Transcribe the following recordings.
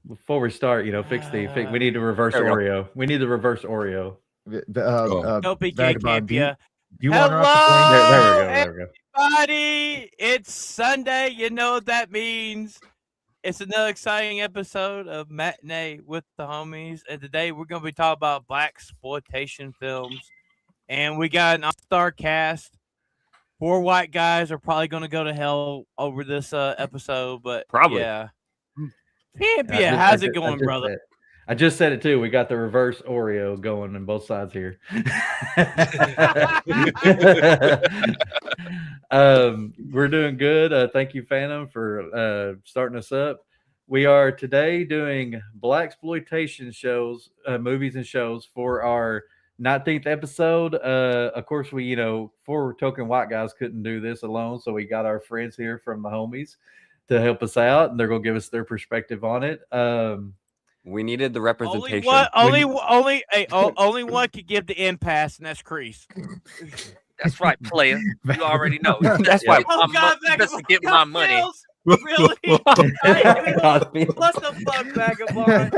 Before we start, we need to reverse There we go. Oreo. We need to reverse Oreo. Dopey can't Vagabond, keep you. do you want her off the Hello, plane? There we go. There we go. everybody. It's Sunday. You know what that means. It's another exciting episode of Matinee with the homies. And today we're going to be talking about blaxploitation films. And we got an all-star cast. 4 white guys are probably going to go to hell over this episode. But Probably. yeah. Pimpia, how's it going, brother? I just said it too. We got the reverse Oreo going on both sides here. We're doing good. Thank you, Phantom, for starting us up. We are today doing blaxploitation shows, movies and shows for our 19th episode. Of course, we, 4 token white guys couldn't do this alone, so we got our friends here from the homies to help us out, and they're going to give us their perspective on it. We needed the representation. Only one could give the impasse, and that's Kreese. That's right, player. You already know. That's why I'm just to get my money. Really? What the fuck, Vagabond?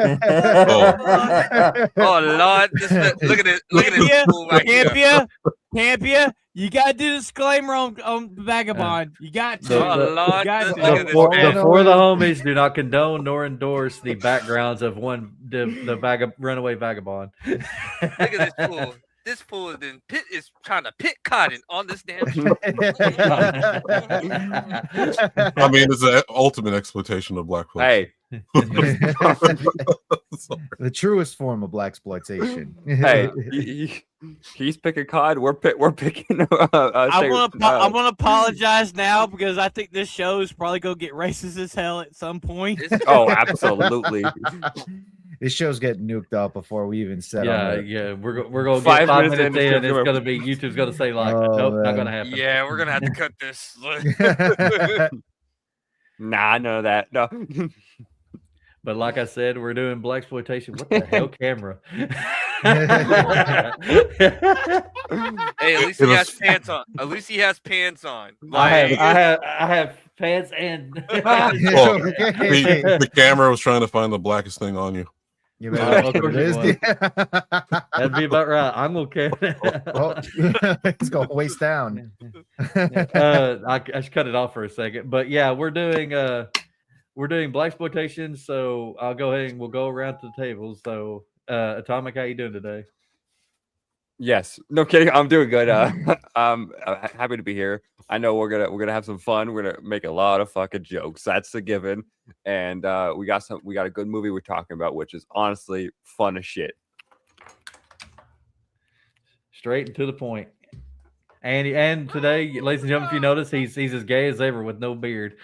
Oh Lord, look at this. Look at this fool right here. Campia, you gotta do the disclaimer on Vagabond. You got to. Oh Lord, look at this For man. the homies do not condone nor endorse the backgrounds of the runaway vagabond. Look at this fool. This fool is trying to pick cotton on this damn show. I mean, it's the ultimate exploitation of black folks. Hey, The truest form of blaxploitation. hey, he's picking cod. We're picking. I want to apologize now because I think this show is probably gonna get racist as hell at some point. Oh, absolutely. This show's getting nuked up before we even set on it. We're gonna 5 get 5 minutes minutes in, in. It's gonna be YouTube's gonna say like, nope, not gonna happen. Yeah, we're gonna have to cut this. Nah, none of that. No. But like I said, we're doing blaxploitation. What the hell, camera? Hey, at least he has pants on. At least he has pants on. I have pants and. Well, the camera was trying to find the blackest thing on you. You better Of course it is. That'd be about right. I'm okay. It's going waist down. I should cut it off for a second, but yeah, we're doing blaxploitation. So I'll go ahead and we'll go around to the tables. So, Atomic, how you doing today? Yes. No kidding. I'm doing good. I'm happy to be here. I know we're gonna have some fun. We're gonna make a lot of fucking jokes. That's a given. And we got a good movie we're talking about, which is honestly fun as shit. Straight and to the point. And today, ladies and gentlemen, if you notice, he's as gay as ever with no beard.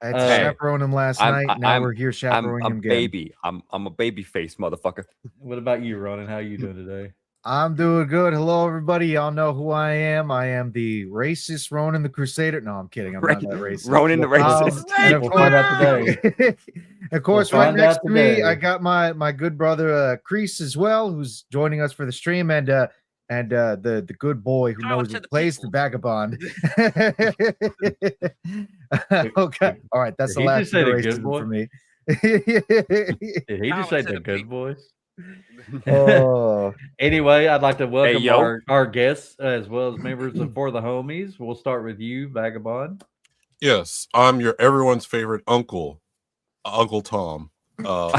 I had to chaperone him last night. Now we're here chaperoning him again. Baby. I'm a baby face motherfucker. What about you, Ronan? How you doing today? I'm doing good. Hello, everybody. Y'all know who I am. I am the racist Ronan the Crusader. No, I'm kidding. I'm not that racist. Ronan the racist. And We'll find out today. of course, We'll right find next out to me, today. I got my good brother Kreese as well, who's joining us for the stream, and the good boy who knows who plays the vagabond. Okay, all right, that's the Did he last just say the iteration good boy? for me. Did he just say the good boys? Oh, Anyway, I'd like to welcome yo. our guests as well as members of For the Homies. We'll start with you, Vagabond. Yes, I'm your everyone's favorite uncle, Uncle Tom. There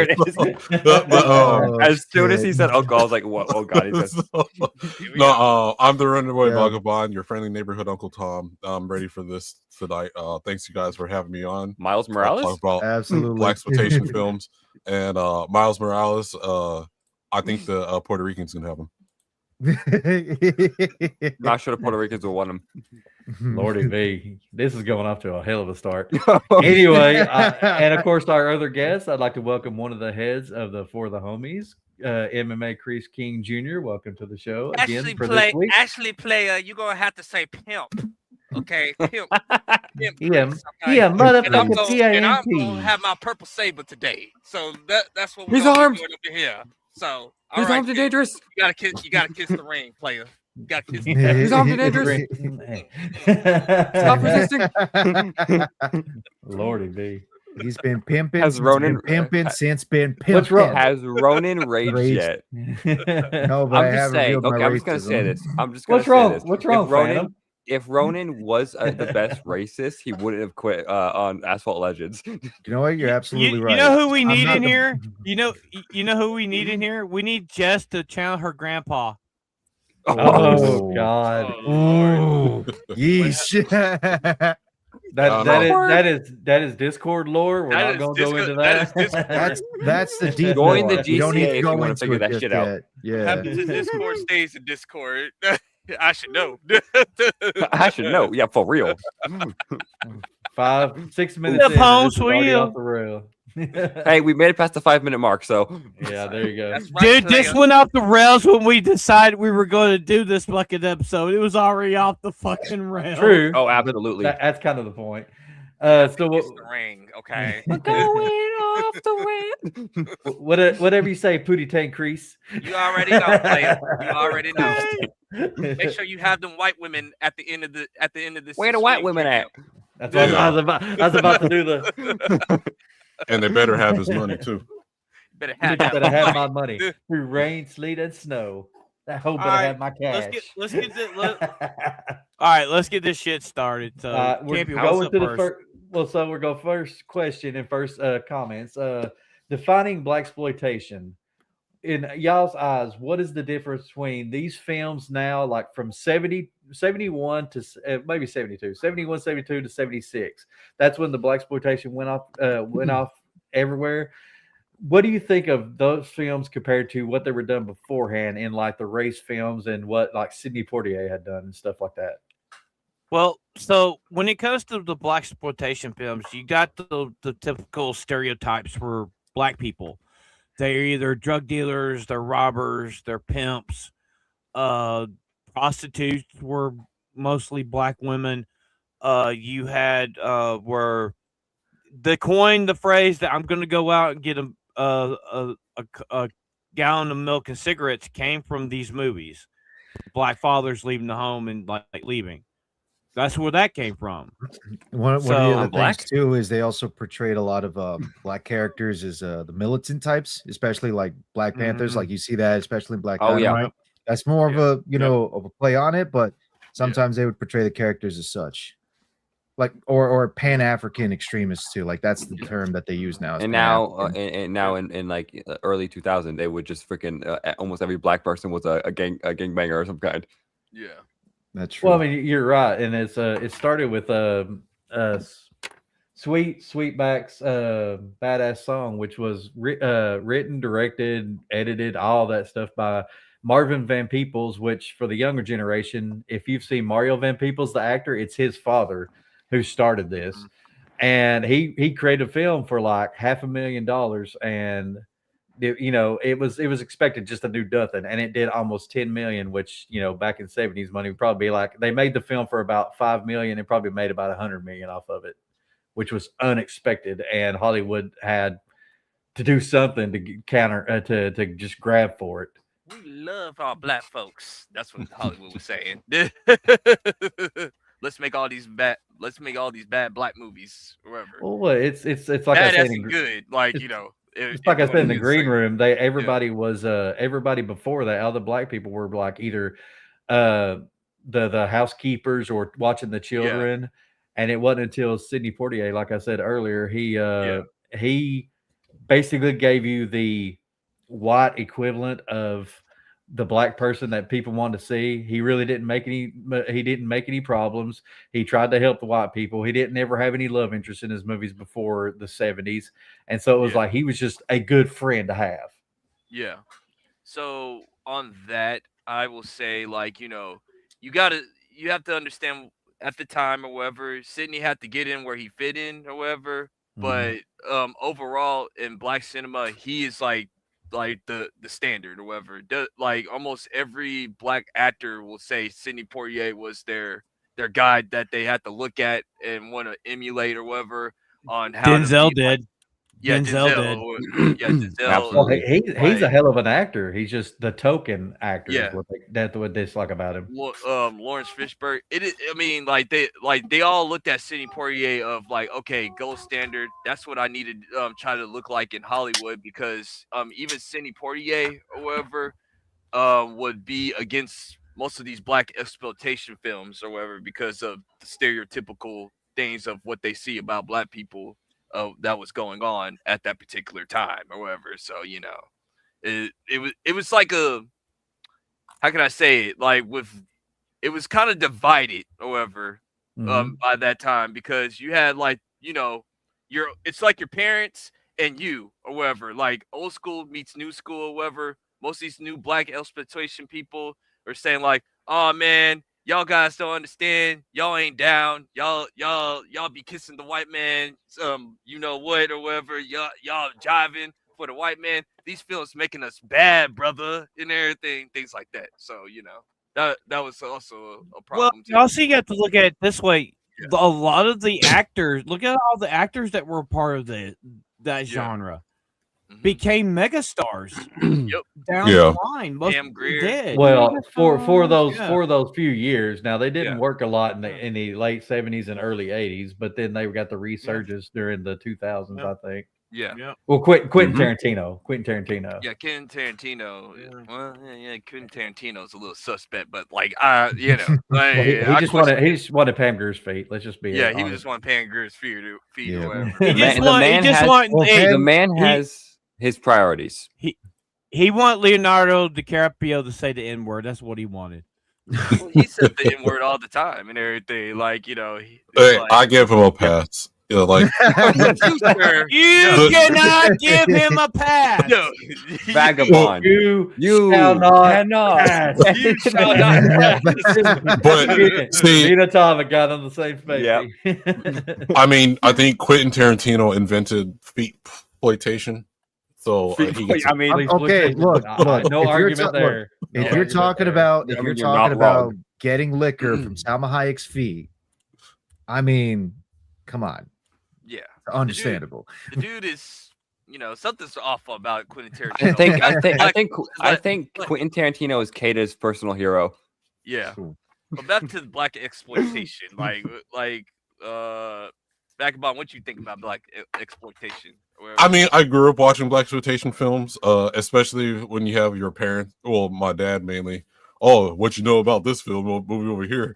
it is. As soon as he said uncle, I was like, what? Oh god, I'm the runaway Yeah. vagabond, your friendly neighborhood Uncle Tom. I'm ready for this tonight. Thanks you guys for having me on. Miles Talk Morales? about absolutely. blaxploitation films and Miles Morales. I think the Puerto Ricans can have him. Not sure the Puerto Ricans will want him. Lordy V, this is going off to a hell of a start. Anyway, and of course, our other guest, I'd like to welcome one of the heads of the For the Homies, MMA-Kreese-King Jr. Welcome to the show again for this week. Actually, player, you're gonna have to say pimp. Okay, pimp. Yeah, And I'm motherfucking gonna PIMP. have my purple saber today. So that's what He's we're armed. doing over here. So His arms are dangerous. You gotta kiss the ring, player. Got kids. He's armed and dangerous. Stop resisting. Lordy B. He's been pimping. Has Ronan since been pimping. What's wrong? Has Ronan raged Raged. yet? No, but I I'm just have saying. revealed my Okay, I'm just gonna say racism. this. I'm just gonna What's say wrong? this. What's wrong, Phantom? If Ronan was the best racist, he wouldn't have quit on Asphalt Legends. You know what? You're absolutely right. You know who we I'm need not in the- here? You know who we need in here? We need Jess to channel her grandpa. Oh God. Ooh, yeesh. That is Discord lore. We're That not is gonna go into Discord- that. that is Discord. That's the deep. Join the lore. You don't need GCA to if go you wanna into figure it that just shit out. yet. Yeah. Happens in Discord stays in Discord. I should know. I should know. Yeah, for real. 5-6 minutes in, home and this is already sweet. off the rail. Hey, we made it past the 5-minute mark, so Yeah, there you go. That's right, Dude, this player. went off the rails when we decided we were going to do this fucking episode. It was already off the fucking rails. True. oh, absolutely. That's kind of the point. It's So the ring, okay. off the whatever you say, Pootie Tang Crease. You already know, player. You already know. Make sure you have them white women at the end of this. Where the white swing women at? That's what I was about to do. The And they better have his money too. better you have that. better have my money. money through rain, sleet, and snow. That hoe better All right, have my cash. Let's get this. All right, let's get this shit started. So, We're Campy, going what's to up the first? first. Well, so we're going first question and first comments. Defining blaxploitation in y'all's eyes. What is the difference between these films now, like from 71 to maybe 72, 71, 72 to 76? That's when the blaxploitation went off everywhere. What do you think of those films compared to what they were done beforehand in like the race films and what like Sidney Poitier had done and stuff like that? Well, so when it comes to the blaxploitation films, you got the typical stereotypes for black people. They're either drug dealers, they're robbers, they're pimps. Prostitutes were mostly black women. You had where they coined the phrase that I'm going to go out and get a gallon of milk and cigarettes came from these movies. Black fathers leaving the home and like leaving. That's where that came from. One of the So- other Black? things too is they also portrayed a lot of black characters as the militant types, especially like Black Panthers. Like you see that, especially in Black Oh, yeah. Dynamite. That's more of a of a play on it, but Yeah. sometimes they would portray the characters as such, like or Pan African extremists too. Like that's the term that they use now. is And now, Pan-African. and now in like early 2000, they would just freaking almost every black person was a gangbanger or some kind. Yeah. That's true. Well, I mean, you're right, and it started with Sweetback's Badass Song, which was written, directed, edited, all that stuff by Marvin Van Peebles, which for the younger generation, if you've seen Mario Van Peebles, the actor, it's his father who started this. And he created a film for like $500,000, and it was expected just to do nothing, and it did almost 10 million, which back in 70s money would probably be like, they made the film for about 5 million and probably made about 100 million off of it, which was unexpected, and Hollywood had to do something to counter to just grab for it. We love our black folks. That's what Hollywood was saying. Let's make all these bad black movies or whatever. Well, it's like I Badass said, and good. Like, it's like I said in the green room, everybody was everybody before that, all the black people were like either the housekeepers or watching the children. And it wasn't until Sidney Poitier, like I said earlier, he basically gave you the white equivalent of the black person that people wanted to see. He really didn't make any problems. He tried to help the white people. He didn't ever have any love interest in his movies before the 70s. And so it was like he was just a good friend to have. Yeah. So on that, I will say, like, you have to understand at the time or whatever, Sidney had to get in where he fit in or whatever. But overall in black cinema, he is like the standard or whatever. Like almost every black actor will say Sidney Poitier was their guide that they had to look at and want to emulate or whatever on how Denzel to be did. Yeah, Denzel Denzel. Yeah, Denzel. Absolutely. Well, he's a like- hell of an actor. He's just the token actor. Yeah. Is what that's what they dislike about him. Lawrence Fishburne. It is. I mean, they all looked at Sidney Poitier of like, okay, gold standard. That's what I needed try to look like in Hollywood, because even Sidney Poitier or whatever would be against most of these black exploitation films or whatever, because of the stereotypical things of what they see about black people that was going on at that particular time or whatever. So it was like a, how can I say it? Like it was kind of divided, however, by that time, because you had like, it's like your parents and you or whatever, like old school meets new school or whatever. Most of these new black exploitation people are saying like, oh man, y'all guys don't understand, y'all ain't down, y'all be kissing the white man, you know what or whatever, y'all jiving for the white man. These films making us bad, brother, and everything, things like that. So that was also a problem too. Well, also you got to look at it this way. A lot of the actors, look at all the actors that were part of that genre, became megastars. Yep. Down the line, most Pam of them Grier. did. Well, for Yeah. those few years, now they didn't work a lot in the late 70s and early 80s, but then they got the resurgence during the 2000s, I think. Yeah. Well, Quentin Tarantino. Yeah, Quentin Tarantino. Yeah. Well, yeah, Quentin Tarantino's a little suspect, but like, like, Well, he I just question- wanted Pam Grier's feet. Let's just be Yeah, he was honest. just wanting Pam Grier's feet Yeah. or whatever. He just the want. He man just has- want. Well, hey, The man he- has his priorities. He want Leonardo DiCaprio to say the N word. That's what he wanted. Well, he said the N word all the time and everything. Like, Hey, like, I give him a pass. Like you, sir. You cannot give him a pass. No, Vagabond. You You shall not cannot. pass. you shall not. But see, Nina Tama got on the same space. Yep. I mean, I think Quentin Tarantino invented feet exploitation. So he gets I mean, Okay, look, no if you're argument ta- there. No If you're argument talking there. about I if mean, you're you're talking not wrong. about getting liquor from Salma Hayek's feet, I mean, come on, Yeah, understandable. the dude is, something's awful about Quentin Tarantino. I think Quentin Tarantino is Kata's personal hero. Yeah. Cool. But back to the black exploitation, Vagabond, what you think about black exploitation? I mean, I grew up watching blaxploitation films, especially when you have your parents. Well, my dad mainly. Oh, what you know about this movie over here?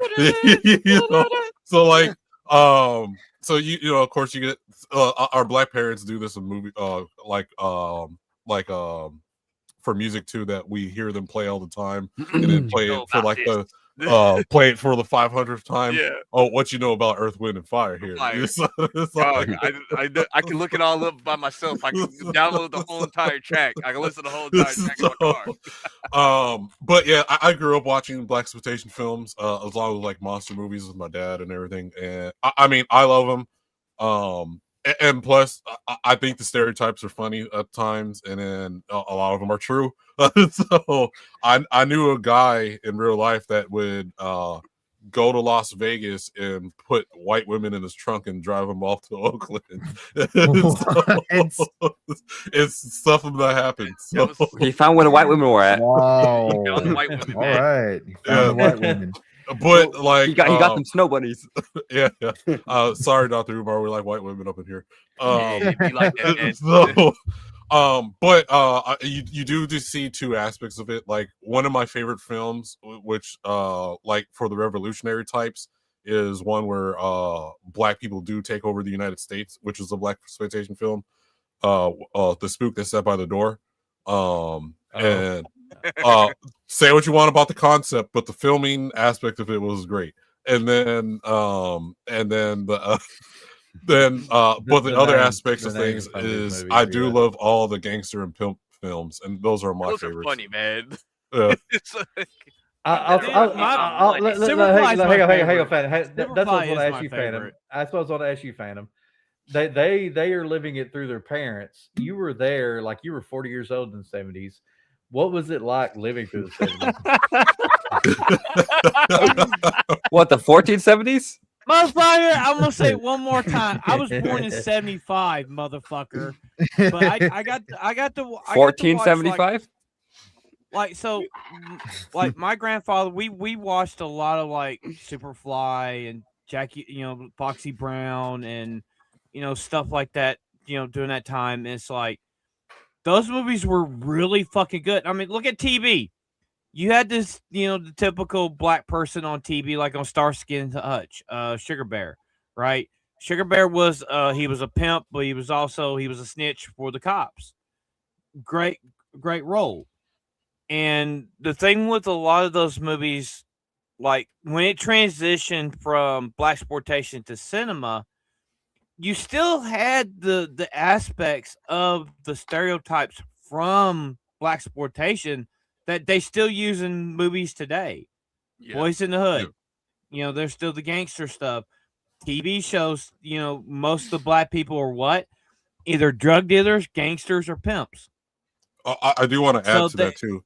So like, so of course you get our black parents do this in movie, for music too, that we hear them play all the time, and then play it for like play it for the 500th time. Yeah. Oh, what you know about Earth, Wind, and Fire here? Fire. It's like- I can look it all up by myself. I can download the whole entire track. I can listen to the whole entire track in my car. But yeah, I grew up watching blaxploitation films, as long as like monster movies with my dad and everything. And I mean, I love them. And plus, I think the stereotypes are funny at times, and then a lot of them are true. So I knew a guy in real life that would go to Las Vegas and put white women in his trunk and drive them off to Oakland. So, it's stuff that happens. So, He found where the white women were at. Wow. Found the white women, All man. right. You found the white women. but like He got them snow bunnies. yeah. Sorry, Dr. Umar, we like white women up in here. It'd be like that, man. So, but you do just see two aspects of it. Like one of my favorite films, which like for the revolutionary types, is one where black people do take over the United States, which is a blaxploitation film. The Spook That Sat by the Door. And say what you want about the concept, but the filming aspect of it was great. And then but the other aspects of things is I do love all the gangster and pimp films, and those are my Those favorites. are funny, man. Yeah. It's like, Hang on, Phantom. That's what I want to ask you, Phantom. favorite. That's what I was going to ask you, Phantom. They are living it through their parents. You were there, like you were 40 years old in the 70s. What was it like living through the 70s? What, the 1470s? Motherfucker, I'm gonna say it one more time. I was born in '75, motherfucker. But I got to watch, 1475. like so, like my grandfather. We watched a lot of like Superfly and Jackie, Foxy Brown, and stuff like that. During that time, and it's like those movies were really fucking good. I mean, look at TV. You had this, the typical black person on TV, like on Starsky and Hutch, Sugar Bear, right? Sugar Bear was he was a pimp, but he was a snitch for the cops. Great role. And the thing with a lot of those movies, like when it transitioned from blaxploitation to cinema, you still had the aspects of the stereotypes from blaxploitation that they still use in movies today. Yeah. Boys in the Hood, there's still the gangster stuff. TV shows, most of the black people are what? Either drug dealers, gangsters, or pimps. I do want to add to that too.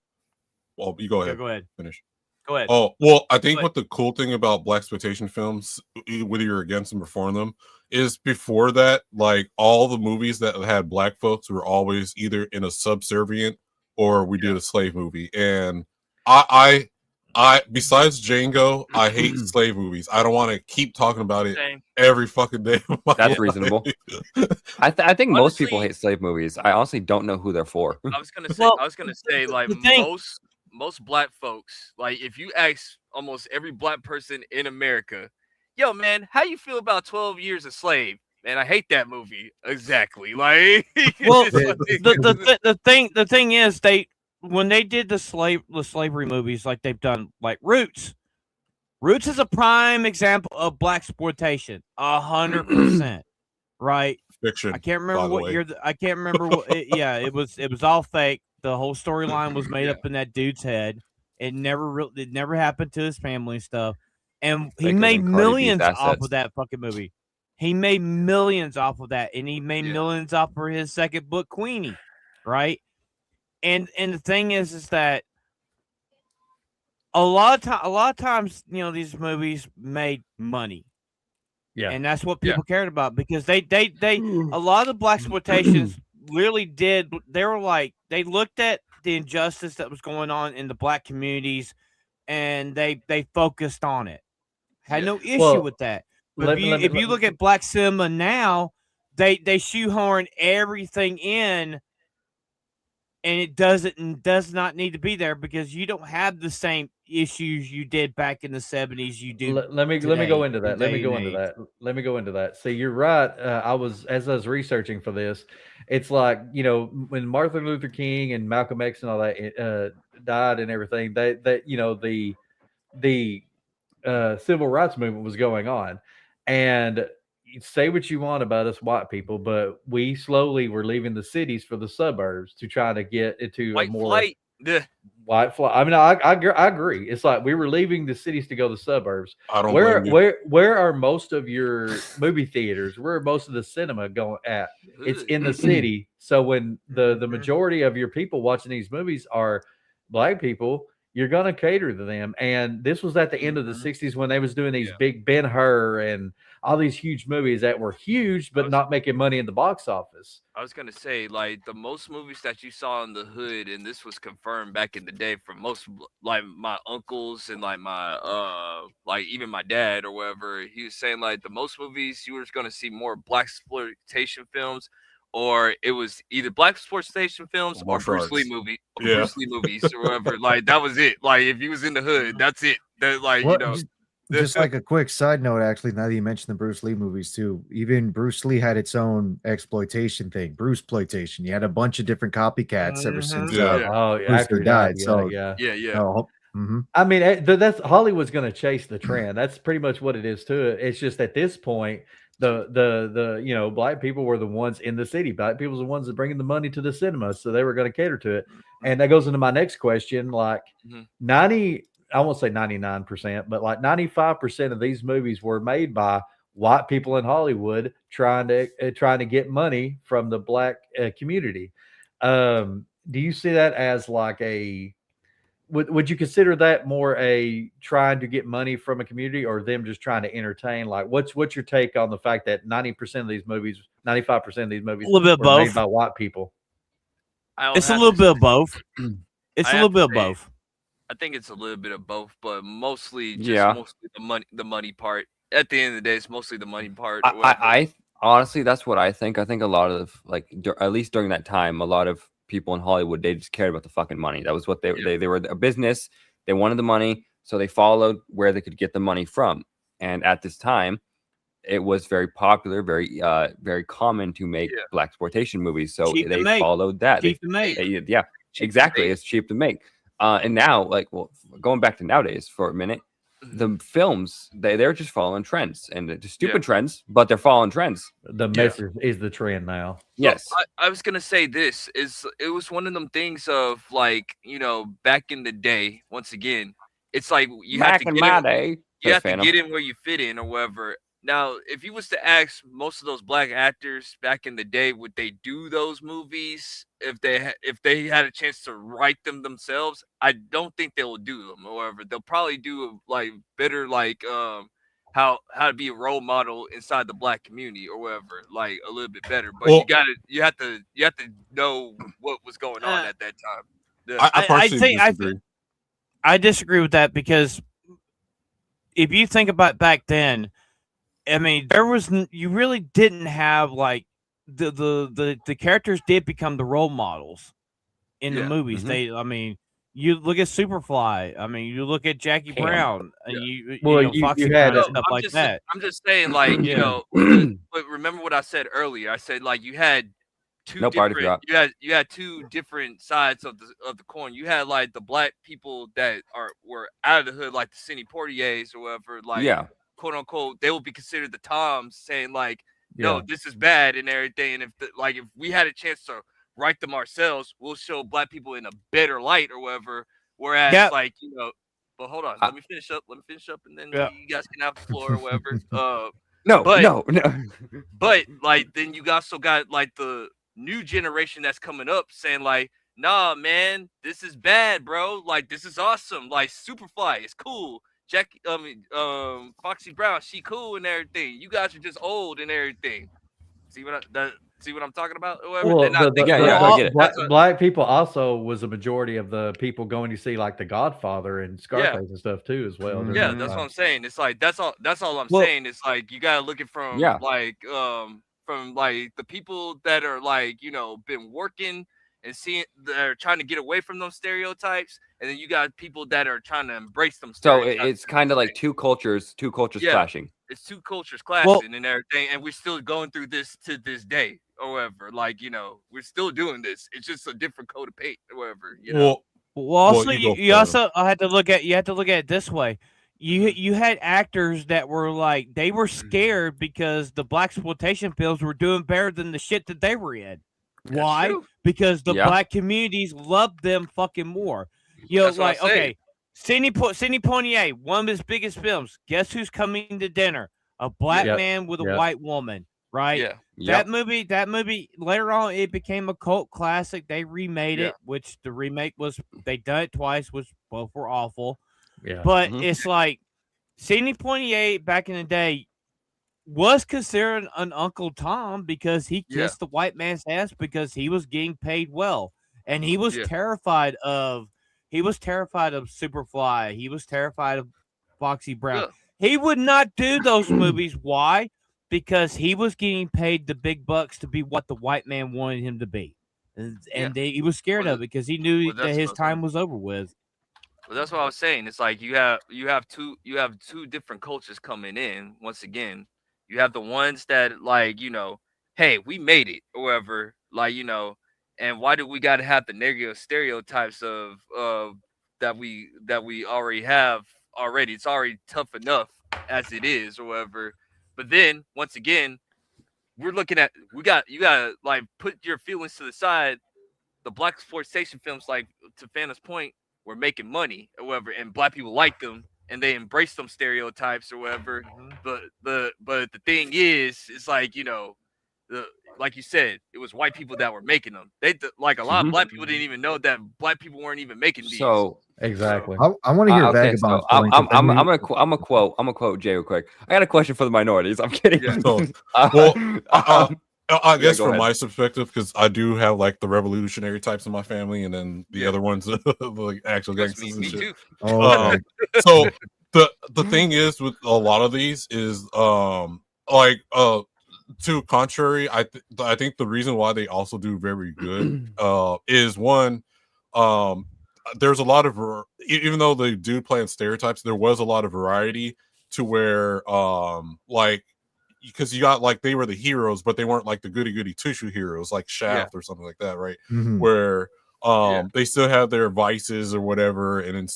Well, you go ahead. Yeah, go ahead. Finish. Go ahead. Oh, well, I think what the cool thing about blaxploitation films, whether you're against them or for them, is before that, like all the movies that had black folks were always either in a subservient or we did a slave movie. And I besides Django, I hate slave movies. I don't want to keep talking about it every fucking day. That's reasonable. I think most people hate slave movies. I honestly don't know who they're for. I was gonna say, like most black folks, like if you ask almost every black person in America, yo man, how you feel about 12 Years a Slave? Man, I hate that movie. Exactly. Like, well, the thing is, when they did the slavery movies, like they've done, like Roots is a prime example of blaxploitation, 100%. Right? Fiction. I can't remember what year. I can't remember what. It was all fake. The whole storyline was made up in that dude's head. It never happened to his family and stuff. And he made millions off of that fucking movie. He made millions off of that, and he made millions off for his second book, Queenie, right? And the thing is that a lot of times, these movies made money. Yeah. And that's what people cared about, because they a lot of the blaxploitations really did. They were like, they looked at the injustice that was going on in the black communities, and they focused on it. Had no issue with that. But if you look at black cinema now, they shoehorn everything in, and it does not need to be there, because you don't have the same issues you did back in the 70s. You do. Let me go into that. Let me go into that. See, you're right. As I was researching for this, it's like, when Martin Luther King and Malcolm X and all that died and everything, the civil rights movement was going on. And say what you want about us white people, but we slowly were leaving the cities for the suburbs to try to get into white a more flight. White flight. I mean, I agree. It's like we were leaving the cities to go to the suburbs. I don't where are most of your movie theaters? Where are most of the cinema going at? It's in the city. So when the majority of your people watching these movies are black people, you're gonna cater to them. And this was at the end of the 60s when they was doing these big Ben-Hur and all these huge movies that were huge but not making money in the box office. I was gonna say, like, the most movies that you saw in the hood, and this was confirmed back in the day from most, like, my uncles and like my like even my dad or whatever. He was saying like the most movies you were gonna see more blaxploitation films, or it was either blaxploitation films or Bruce Lee movies or whatever. Like that was it. Like if you was in the hood, that's it. That, like, just like a quick side note, actually, now that you mentioned the Bruce Lee movies too, even Bruce Lee had its own exploitation thing, Bruceploitation. You had a bunch of different copycats ever since Bruce Lee died. I mean, that's Hollywood's going to chase the trend. That's pretty much what it is to it. It's just at this point, the black people were the ones in the city. Black people were the ones that bringing the money to the cinema, so they were going to cater to it. And that goes into my next question. Like 90. I won't say 99%, but like 95% of these movies were made by white people in Hollywood trying to get money from the black community. Do you see that as like would you consider that more a trying to get money from a community, or them just trying to entertain? Like, what's your take on the fact that 90% of these movies, 95% of these movies, A little bit of were made both. by white people? It's a little bit of both. It's a I little have bit to of say, both. I think it's a little bit of both, but mostly Yeah. mostly the money part. At the end of the day, it's mostly the money part. Or whatever. I honestly, that's what I think. I think a lot of like, at least during that time, a lot of people in Hollywood, they just cared about the fucking money. That was what they were a business. They wanted the money, so they followed where they could get the money from. And at this time, it was very popular, very common to make blaxploitation movies. So Cheap to they make. followed that. Cheap to make. Yeah, exactly. It's cheap to make. And now, like, well, going back to nowadays for a minute, the films they're just following trends, and just stupid trends, but they're following trends. The message is the trend now. Yes. So I was gonna say this is it was one of them things of like, you know, back in the day, once again, it's like you have to Back in get my in, day, you have to Phantom. get in where you fit in or whatever. Now, if you was to ask most of those black actors back in the day, would they do those movies if they had a chance to write them themselves? I don't think they will do them. However, they'll probably do like better, like how to be a role model inside the black community or whatever, like a little bit better. But Well- you have to know what was going on at that time. Yeah. I partially disagree. I disagree with that, because if you think about back then, I mean, you really didn't have like the characters did become the role models in the movies. Mm-hmm. I mean, you look at Superfly. I mean, you look at Jackie Brown, and you Foxy Brown and stuff like that. I'm just saying, like, you know, but remember what I said earlier. I said like you had two different sides of the coin. You had like the black people that were out of the hood, like the Sidney Poitiers or whatever, like quote unquote, they will be considered the Toms, saying like, no, this is bad and everything. And if we had a chance to write them ourselves, we'll show black people in a better light or whatever. Whereas like, you know, but hold on, let me finish up, and then you guys can have the floor or whatever. No. But like then you also got like the new generation that's coming up saying like, nah, man, this is bad, bro. Like this is awesome. Like Superfly is cool. Foxy Brown, she cool and everything. You guys are just old and everything. See what I'm talking about? Well, I get it. Black people also was a majority of the people going to see like The Godfather and Scarface and stuff too, as well. Yeah, that's what I'm saying. It's like that's all I'm saying. It's like you gotta look at from like the people that are like, you know, been working and seeing that are trying to get away from those stereotypes, and then you got people that are trying to embrace them. So it's kind of like two cultures clashing. It's two cultures clashing and everything, and we're still going through this to this day. However, like, you know, we're still doing this. It's just a different coat of paint. However, you know. Well, also you also had to look at it this way. You had actors that were like, they were scared because the blaxploitation films were doing better than the shit that they were in. Why? Because the black communities loved them fucking more. You know, like, okay, Sidney Poitier, one of his biggest films. Guess who's coming to dinner? A black man with a white woman, right? Yeah. That movie later on, it became a cult classic. They remade it, which the remake was, they done it twice, which both were awful. Yeah. But it's like Sidney Poitier back in the day was considered an Uncle Tom because he kissed the white man's ass because he was getting paid well, and he was terrified of Superfly. He was terrified of Foxy Brown. Yeah. He would not do those movies. Why? Because he was getting paid the big bucks to be what the white man wanted him to be, and he was scared of it because he knew that his time was over with. Well, that's what I was saying. It's like you have two different cultures coming in. Once again, you have the ones that, like, you know, hey, we made it, or whatever, like, you know, and why do we got to have the negative stereotypes of that we already have already? It's already tough enough as it is, or whatever. But then once again, we're looking at you gotta like put your feelings to the side. The blaxploitation films, like to Fana's point, were making money or whatever, and black people like them and they embrace them stereotypes or whatever. But the thing is, it's like, you know, like you said, it was white people that were making them. Like a lot of black people didn't even know that black people weren't even making these. So exactly. I want to hear okay, Vagabond's so point. I'm gonna quote Jay real quick. I got a question for the minorities. I'm kidding. Yeah. So, well, I guess go from ahead. my perspective, because I do have like the revolutionary types in my family, and then the other ones like actual That's gangsters me and shit. too. Oh, So the thing is with a lot of these is to contrary, I think the reason why they also do very good is one, there's a lot of even though they do play on stereotypes, there was a lot of variety to where like, because you got like they were the heroes, but they weren't like the goody two-shoe heroes like Shaft or something like that, right? Where they still have their vices or whatever, and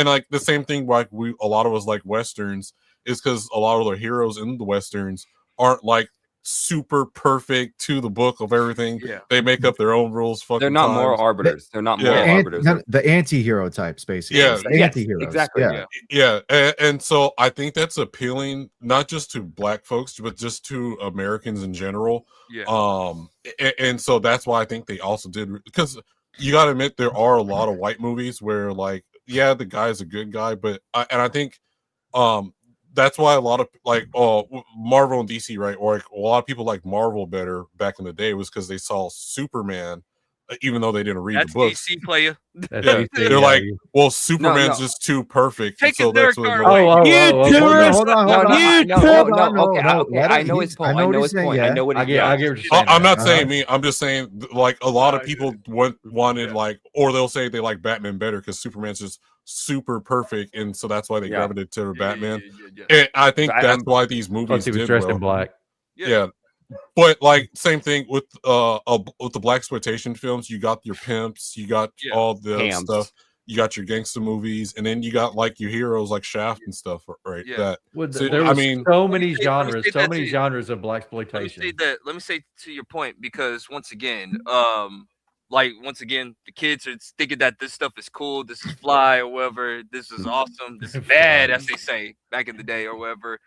like the same thing, like a lot of us like westerns is because a lot of the heroes in the westerns aren't like super perfect to the book of everything. They make up their own rules. They're not moral arbiters. They're not moral arbiters. The anti-hero types, basically. Yeah, the anti-heroes. Exactly. Yeah. And so I think that's appealing not just to black folks, but just to Americans in general. And so that's why I think they also did, because you got to admit there are a lot of white movies where like, yeah, the guy's a good guy, but I think that's why a lot of like Marvel and DC, right? Or like, a lot of people like Marvel better back in the day was because they saw Superman, even though they didn't read the books. DC player. They're like, well, Superman's just too perfect. Take so his that's nerd what card away. Okay, I know his point. I know his point. I know what he's I'm not saying me. I'm just saying like a lot of people wanted like, or they'll say they like Batman better because Superman's just super perfect, and so that's why they gravitated to Batman. And I think that's why these movies he was did dressed well. in black. Yeah. But like same thing with the blaxploitation films, you got your pimps, you got all the stuff, you got your gangster movies, and then you got like your heroes like Shaft and stuff, right? That there was so many genres, of blaxploitation. Let me say to your point, because once again, the kids are thinking that this stuff is cool, this is fly or whatever, this is awesome, this is bad, as they say back in the day or whatever.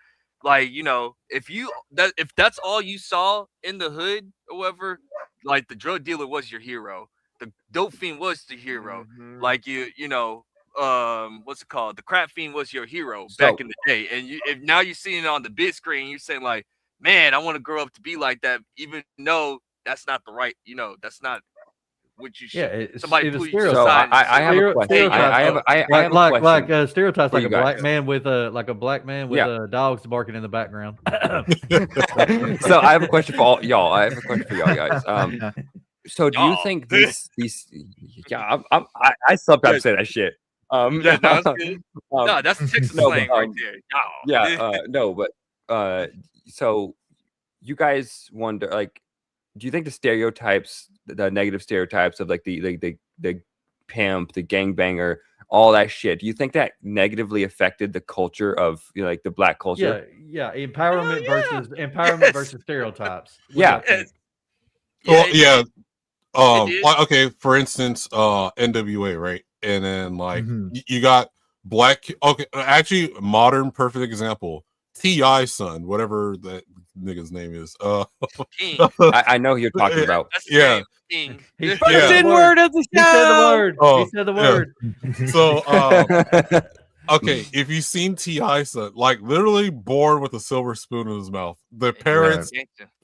Like, you know, if that's all you saw in the hood or whatever, like the drug dealer was your hero, the dope fiend was the hero, like you know, what's it called, the crap fiend was your hero back in the day, and if now you're seeing it on the big screen, you're saying like, man, I want to grow up to be like that, even though that's not the right, you know, that's not what you should. Somebody put you aside. I have a question. I have a question. Like stereotypes, like a black man with dogs barking in the background. So I have a question for all y'all. I have a question for y'all guys. So do you think these? Yeah, I sometimes say that shit. That's good. No, that's Texas slang right there. Yeah, no, but so you guys wonder, like, do you think the stereotypes, the negative stereotypes of like the pimp, the gangbanger, all that shit, do you think that negatively affected the culture of, you know, like the black culture? Yeah, empowerment versus stereotypes. Okay, for instance, NWA, right? And then like you got black. Okay, actually, modern perfect example. T.I.'s son, whatever that nigga's name is. King. I know who you're talking about. That's King. First word of the show. He said the word. So, okay, if you've seen T.I.'s son, like literally born with a silver spoon in his mouth, the parents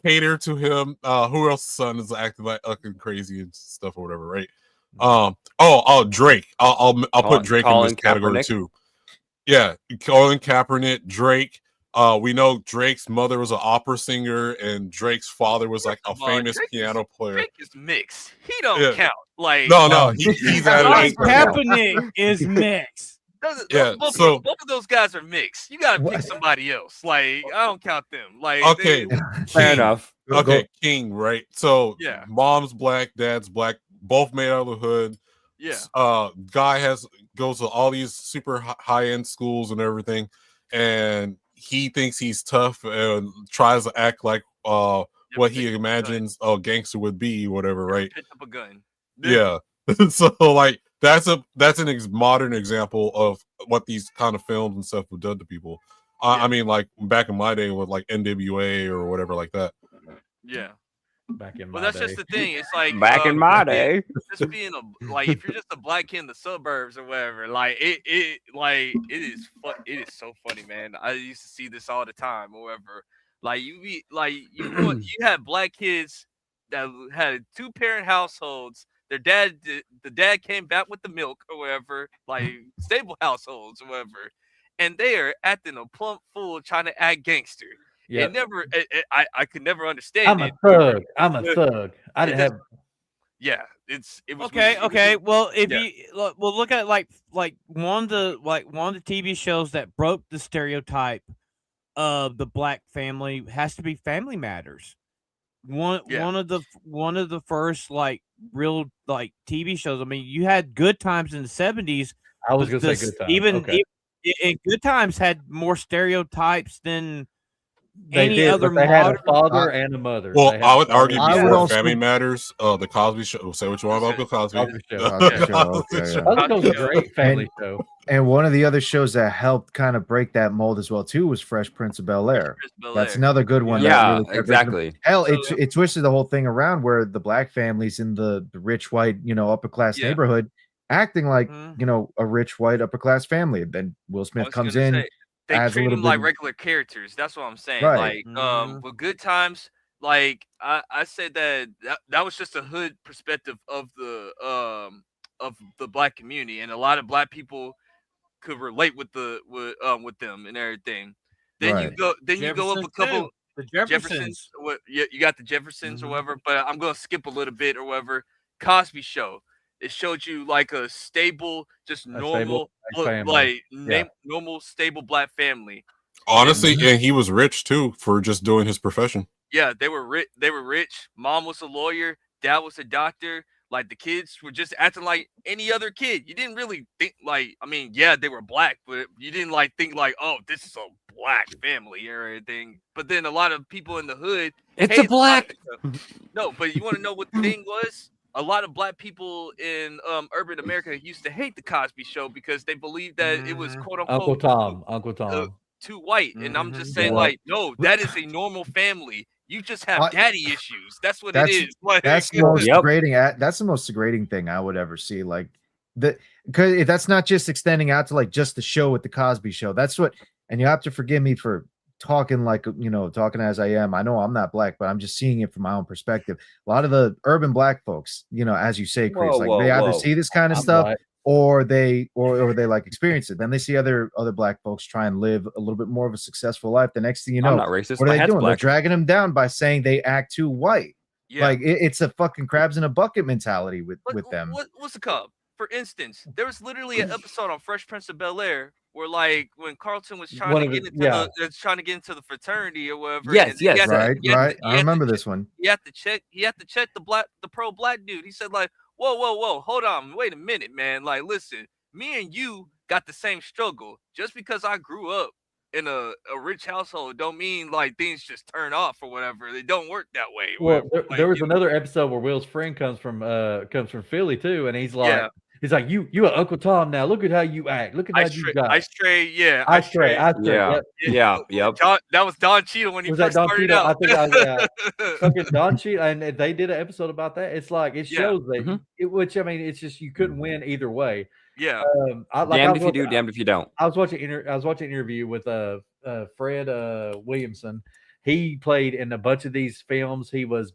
cater to him. Who else's son is acting like fucking crazy and stuff or whatever, right? Drake. I'll put Drake in this category too. Yeah, Colin Kaepernick, Drake. We know Drake's mother was an opera singer, and Drake's father was like a famous piano player. Drake is mixed. He don't count. Like no, he's at Kaepernick is mixed. Both of those guys are mixed. You gotta pick somebody else. Like I don't count them. Like fair enough. Okay, King, right? So mom's black, dad's black, both made out of the hood. Yeah. Guy goes to all these super high end schools and everything, and he thinks he's tough and tries to act like what he imagines a gangster would be, whatever, right? Pick up a gun. Yeah. So like that's a modern example of what these kind of films and stuff have done to people. I mean, like back in my day with like NWA or whatever like that. Yeah. back in my Well, that's day. just the thing. It's like Back in my day. just being a like if you're just a black kid in the suburbs or whatever, like it is so funny, man. I used to see this all the time or whatever. Like you had black kids that had 2-parent households. The dad came back with the milk or whatever, like stable households or whatever, and they are acting a plump fool trying to act gangster. Yeah, I could never understand I'm it. a thug. I'm a thug. I didn't It have. Yeah, it was Okay, weird. It was okay. weird. Well, if Yeah. you look at like one of the TV shows that broke the stereotype of the black family has to be Family Matters. One Yeah. one of the first like real like TV shows. I mean, you had Good Times in the 70s. I was but gonna say Good Times. Even Okay. and Good Times had more stereotypes than They any did, other but they had a modern. father and a mother. Well, They had I a would father argue and a I would before mother. also- Family Matters, the Cosby Show. Say what you want about Bill Cosby. Cosby Show. Cosby Show, okay, yeah. I think it was a great family show. And one of the other shows that helped kind of break that mold as well too was Fresh Prince of Bel-Air. Prince of Bel-Air. That's another good one. that Yeah, really kept breaking the- exactly. Hell, So- it twisted the whole thing around where the black families in the rich white, upper class Yeah. neighborhood acting like, Mhm. a rich white upper class family. Then Will I Smith was comes gonna in. say, they adds a treat little them like bit- regular characters. That's what I'm saying. Right. Like, Mhm. with Good Times, like I said that was just a hood perspective of the black community, and a lot of black people could relate with them and everything. Then you Right. go up a Jeffersons, couple. too. The Jeffersons. You got the Jeffersons or Mhm. whatever, but I'm gonna skip a little bit or whatever. Cosby Show. It showed you like a stable, just normal, black family. normal, stable black family. Honestly, and he was rich too for just doing his profession. Yeah, they were rich. They were rich. Mom was a lawyer. Dad was a doctor. Like the kids were just acting like any other kid. You didn't really think like, I mean, yeah, they were black, but you didn't like think like, oh, this is a black family or anything. But then a lot of people in the hood, It's a hated the black. Cosby Show. No, but you want to know what the thing was? A lot of black people in urban America used to hate the Cosby Show because they believed that it was Mhm. quote Uncle unquote Tom. Uncle Tom. too white. And I'm just Mhm. saying, Yeah. like, no, that is a normal family. You just have I- daddy issues. That's what That's- it is. Like, That's the most Yep. degrading. That's the most degrading thing I would ever see. Like because that's not just extending out to like just the show with the Cosby Show. That's what. And you have to forgive me for talking like talking as I am. I know I'm not black, but I'm just seeing it from my own perspective. A lot of the urban black folks, as you say, Kreese, Whoa, like whoa, they either whoa. see this kind of I'm stuff black. or they like experience it. Then they see other black folks try and live a little bit more of a successful life. The next thing you I'm know, not racist. what are My they hat's doing? They're black. dragging them down by saying they act too white. yeah. Like it's a fucking crabs in a bucket mentality with them. What's it called? For instance, there was literally an episode on Fresh Prince of Bel-Air where, like, when Carlton was trying One to of get his- into yeah. trying to get into the fraternity or whatever. Yes, and he yes, had to- Right, he had to- right. he I had to remember check- this one. He had to check the pro black dude. He said, like, whoa, hold on, wait a minute, man. Like, listen, me and you got the same struggle. Just because I grew up in a rich household don't mean like things just turn off or whatever. They don't work that way. or Well, whatever. there was you know, another episode where Will's friend comes from Philly too, and he's like, Yeah. he's like, you are Uncle Tom now. Look at how you act. Look at how you got. Ice Tray, yeah. I stray. Yeah, Yep. yep. That was Don Cheadle when he Was that first Don started Cheadle? I out. think I was fucking Don Cheadle, and they did an episode about that. It's like it Yeah. shows that, Mhm. which I mean, it's just you couldn't win either way. Yeah. I Damned was if you do, watching- damned if you don't. I was watching an interview with Fred Williamson. He played in a bunch of these films. He was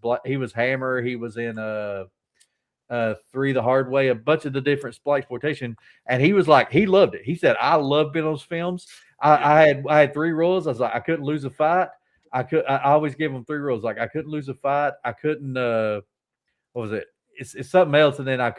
Hammer. He was in Three the Hard Way, a bunch of the different exploitation, and he was like, he loved it. He said, I love being on those films. I had 3 rules. I was like, I couldn't lose a fight. I always give him 3 rules. Like I couldn't lose a fight. I couldn't what was it? It's something else, and then I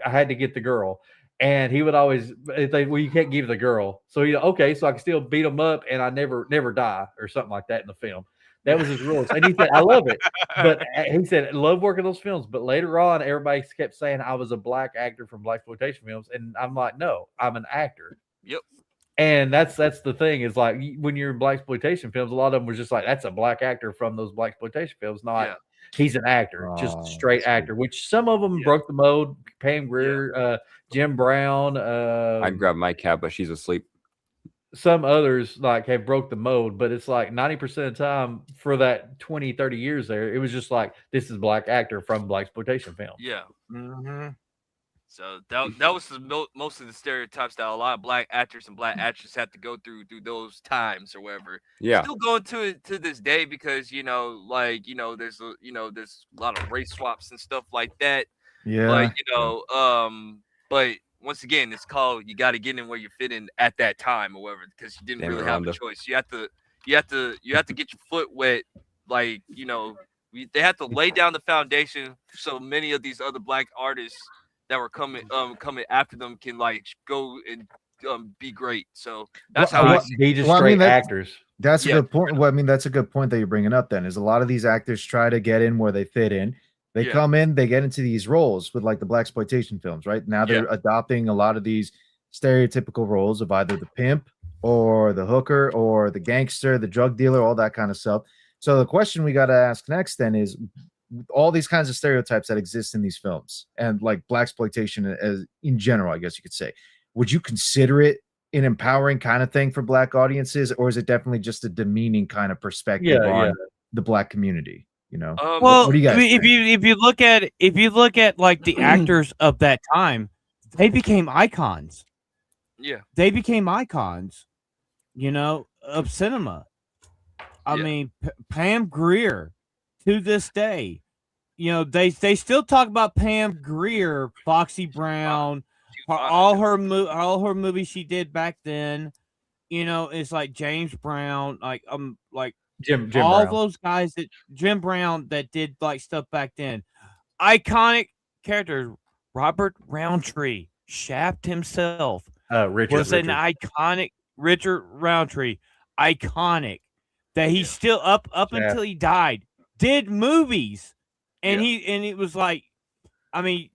had to get the girl. And he would always say, well, you can't give the girl. So okay, so I can still beat him up and I never die or something like that in the film. That was his rules. And he said, I love it. But he said, love working those films. But later on, everybody kept saying I was a black actor from blaxploitation films. And I'm like, no, I'm an actor. Yep. And that's the thing is like when you're in blaxploitation films, a lot of them were just like, that's a black actor from those blaxploitation films. Not Yeah. he's an actor, just a Oh, straight that's actor, which some of them Yeah. broke the mold. Pam Grier, Jim Brown. I'd grab my cat, but she's asleep. some others like have broke the mold, but it's like 90% of the time for that 20, 30 years there, it was just like this is black actor from blaxploitation film. Yeah. Mm-hmm. So that was most of the stereotypes that a lot of black actors and black actresses had to go through those times or whatever. Yeah. Still going to it to this day because there's there's a lot of race swaps and stuff like that. Yeah. But once again, it's called you got to get in where you fit in at that time or whatever because you didn't Damn really it, have a Rhonda. choice. You have to get your foot wet. Like they have to lay down the foundation so many of these other black artists that were coming after them can like go and be great. So that's how I see it. Be just Well, I straight mean, actors. That's a Yeah. good point. Well, I mean, that's a good point that you're bringing up. Then is a lot of these actors try to get in where they fit in. They Yeah. come in, they get into these roles with like the blaxploitation films, right? Now they're adopting a lot of these stereotypical roles of either the pimp or the hooker or the gangster, the drug dealer, all that kind of stuff. So the question we got to ask next then is all these kinds of stereotypes that exist in these films and like blaxploitation as in general, I guess you could say. Would you consider it an empowering kind of thing for black audiences, or is it definitely just a demeaning kind of perspective on the black community? You know, Well, what do you guys I mean, think? if you look at like the actors of that time, they became icons. Yeah. They became icons, of cinema. I mean, Pam Grier to this day, they still talk about Pam Grier, Foxy Brown, all her movies she did back then. It's like James Brown, like Jim all Brown. those guys that Jim Brown that did like stuff back then. Iconic characters. Robert Roundtree, Shaft himself, was an iconic. Richard Roundtree, iconic. That he's still up until he died. Did movies, and it was like, I mean,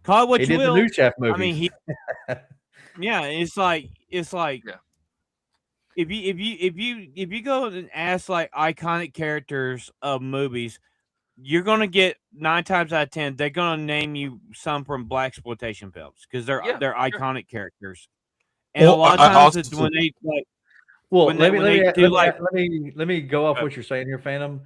call it what He you did the will. new Shaft movies. I mean, it's like if you go and ask like iconic characters of movies, you're gonna get 9 times out of 10 they're gonna name you some from blaxploitation films because they're iconic characters, and a lot of times when they like. Well, let me go off what you're saying here, Phantom.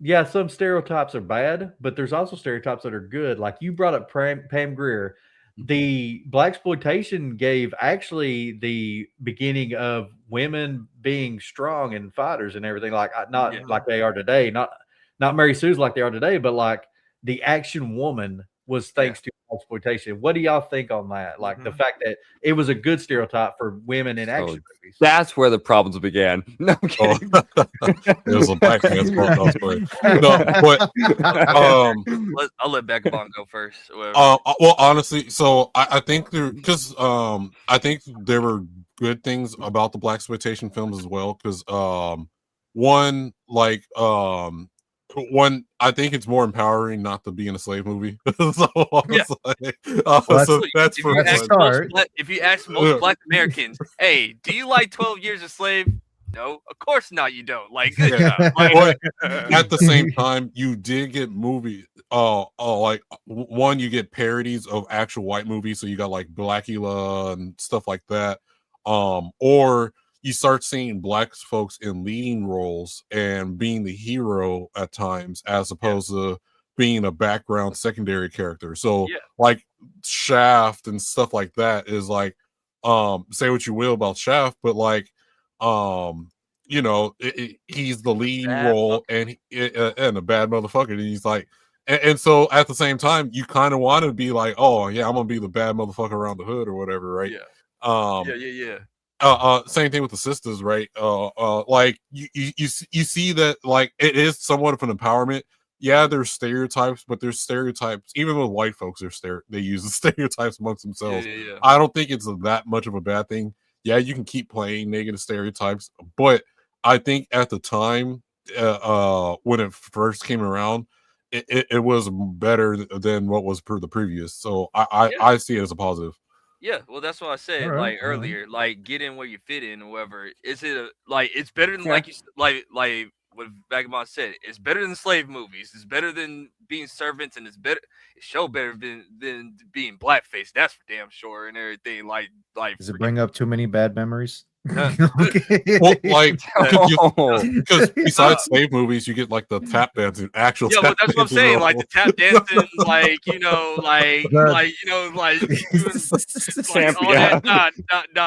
Yeah, some stereotypes are bad, but there's also stereotypes that are good. Like you brought up Pam Grier. The blaxploitation gave actually the beginning of women being strong and fighters and everything, like not like they are today, not Mary Sue's like they are today, but like the action woman was thanks to exploitation. What do y'all think on that? Like the fact that it was a good stereotype for women in action movies. That's where the problems began. No, I'm kidding. It was a black man's fault. No, but I'll let Vagabond go first. Well, honestly, so I think I think there were good things about the blaxploitation films as well. Because one, I think it's more empowering not to be in a slave movie. So that's for if you ask most Black Americans, hey, do you like 12 Years a Slave? No, of course not. You don't. Like, but at the same time, you did get movies. Like one, you get parodies of actual white movies. So you got like Blackula and stuff like that. Or you start seeing black folks in leading roles and being the hero at times, as opposed to being a background secondary character. So like Shaft and stuff like that is like, say what you will about Shaft, but like, he's the leading role and a bad motherfucker. And he's like, and so at the same time, you kind of want to be like, oh yeah, I'm gonna be the bad motherfucker around the hood or whatever, right? Same thing with the sisters, right? Like you see that like it is somewhat of an empowerment. Yeah, there's stereotypes, but there's stereotypes. Even with white folks, they use the stereotypes amongst themselves. I don't think it's that much of a bad thing. Yeah, you can keep playing negative stereotypes, but I think at the time, when it first came around, it was better than what was the previous. So I see it as a positive. Yeah, well, that's what I said earlier. Like, get in where you fit in, or whatever. Is it like it's better than like what Vagabond said. It's better than slave movies. It's better than being servants, and it's better than being blackface. That's for damn sure, and everything. Like Does it bring up too many bad memories? Well, like, because besides slave movies, you get like the tap dancing, actual. Yeah, tap but that's what I'm dancing saying. role. Like the tap dancing, like doing, like all that.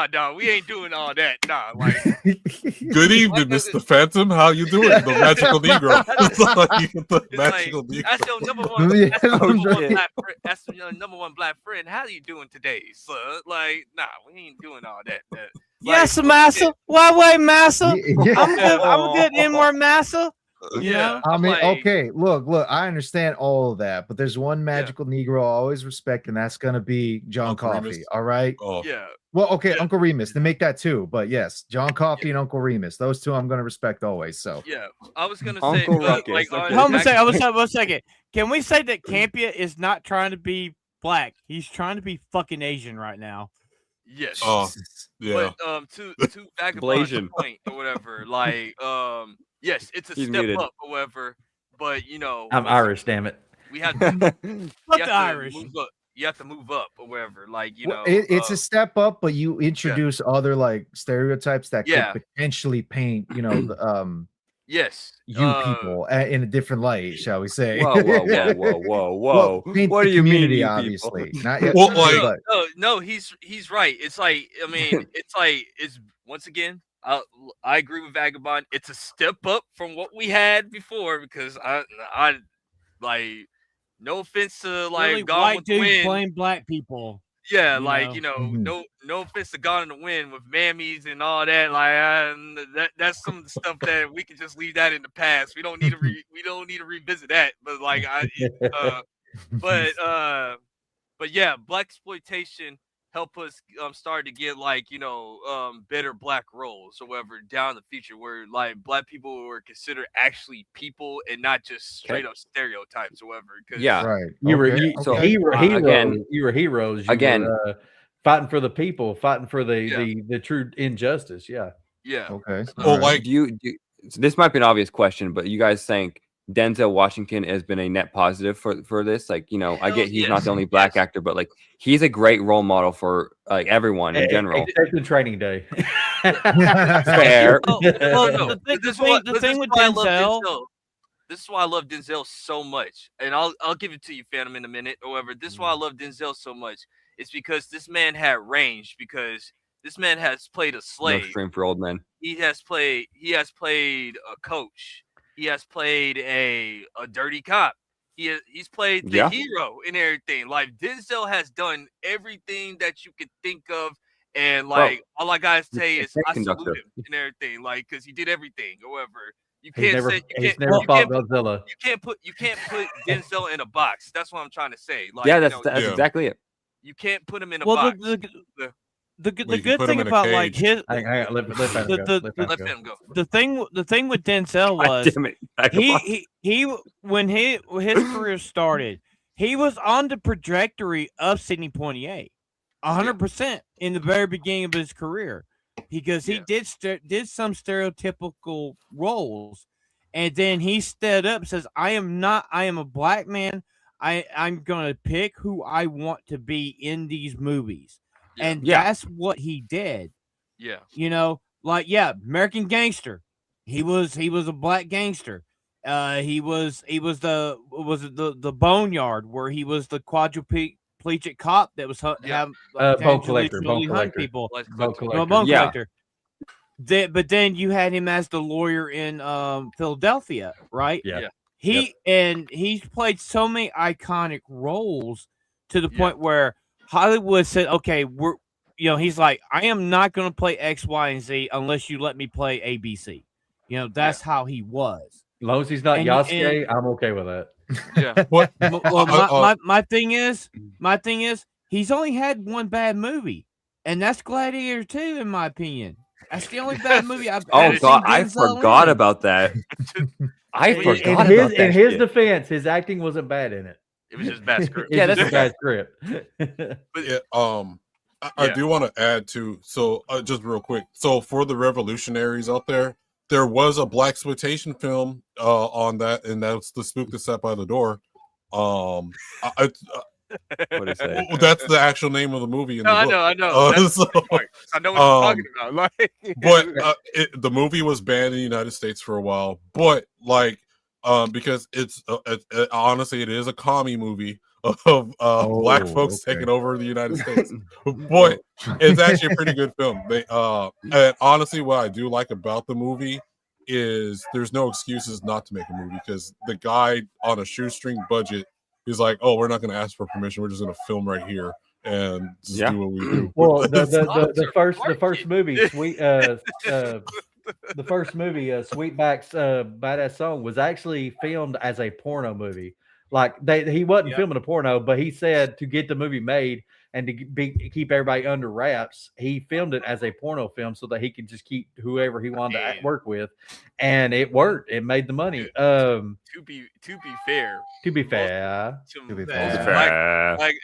Nah. We ain't doing all that. Nah, like. Good evening, Mr. Phantom. How you doing? The magical Negro. That's your number one. That's your number one black friend. How you doing today, sir? Like, nah, we ain't doing all that. Yes, massa. Why, massa? I'm good in more massa. You know? I mean, okay, look, I understand all of that, but there's one magical Negro I always respect, and that's gonna be John Uncle Coffey. Remus. All right. Oh. Yeah. Well, okay, Uncle Remus. Then make that two, but yes, John Coffey and Uncle Remus. Those two I'm gonna respect always. So yeah, I was gonna say, Uncle but, Ruckus, like, okay. Hold on one second. Can we say that Campia is not trying to be black? He's trying to be fucking Asian right now. yes. Oh, yeah. But to Vagabond's point or whatever, like yes, it's a He's step muted. up, however, but you know, I'm Irish, damn it. we have to, Fuck the Irish. move up. You have to move up or whatever, like you well, know. it's a step up, but you introduce other like stereotypes that Yeah. could potentially paint, you know, the, yes, people in a different light, shall we say? Whoa. Well, paint What the do you mean, community, you obviously? people? Not yet. Well, like- but no, he's right. It's like, I mean, it's once again, I agree with Vagabond. It's a step up from what we had before, because I like, no offense to like Really Gone white with the dudes Wind. playing black people. Yeah, you like know. no offense to Gone in the Wind with mammies and all that. Like that's some of the stuff that we can just leave that in the past. We don't need to revisit that. But like but yeah, blaxploitation help us start to get like better black roles or whatever down the future, where like black people were considered actually people and not just straight up stereotypes or whatever. Yeah. right. You were Okay. heroes. You were heroes. You Again. were, fighting for the people, fighting for the true injustice. Yeah. Yeah. Okay. Well, All right. like, Do you this might be an obvious question, but you guys think Denzel Washington has been a net positive for this? Like, I get he's not the only black actor, but like he's a great role model for like everyone in general. Except in Training Day. Fair. Well, the thing with Denzel. This is why I love Denzel so much, and I'll give it to you, Phantom, in a minute. However, this is why I love Denzel so much. It's because this man had range. Because this man has played a No slave. stream for old men. He has played a coach. He has played a dirty cop. He's played the hero and everything. Like, Denzel has done everything that you could think of, and like all I gotta say is I salute him and everything. Like, because he did everything. However, you can't He's never fought Godzilla. You can't put Denzel in a box. That's what I'm trying to say. Like, That's exactly it. You can't put him in a box. The good thing about like his Let him go. the thing with Denzel was he when his career started, he was on the trajectory of Sidney Poitier 100% in the very beginning of his career, because he did some stereotypical roles, and then he stood up and says, I am a black man. I'm gonna pick who I want to be in these movies. And that's what he did. Yeah. American Gangster. He was a black gangster. He was the Boneyard, where he was the quadriplegic cop that was bone collector. People. Bone collector. Bone collector. But then you had him as the lawyer in Philadelphia, right? Yeah. He's played so many iconic roles to the point where Hollywood said, okay, he's like, I am not going to play X, Y, and Z unless you let me play ABC. That's how he was. As long as he's not Yasuke, I'm okay with that. Yeah. Well, my thing is, he's only had one bad movie, and that's Gladiator 2, in my opinion. That's the only bad movie I've ever seen. I forgot about that. In his defense, his acting wasn't bad in it. It was just bad script. That's a bad script. But I do want to add to, so just real quick. So for the revolutionaries out there, there was a blaxploitation film on that, and that's The Spook That Sat by the Door. What is that? That's the actual name of the movie in the book. I know. That's So, the point. I know what you're talking about. Like, but the movie was banned in the United States for a while. But like, because it's honestly, it is a commie movie of black folks taking over the United States. But it's actually a pretty good film. They and honestly, what I do like about the movie is there's no excuses not to make a movie, because the guy on a shoestring budget is like, oh, we're not going to ask for permission. We're just going to film right here and just do what we do. Well, the first movie, Sweetback's Badass Song, was actually filmed as a porno movie. Like he wasn't filming a porno, but he said to get the movie made and to keep everybody under wraps, he filmed it as a porno film so that he could just keep whoever he wanted to work with, and it worked. It made the money. To be fair, black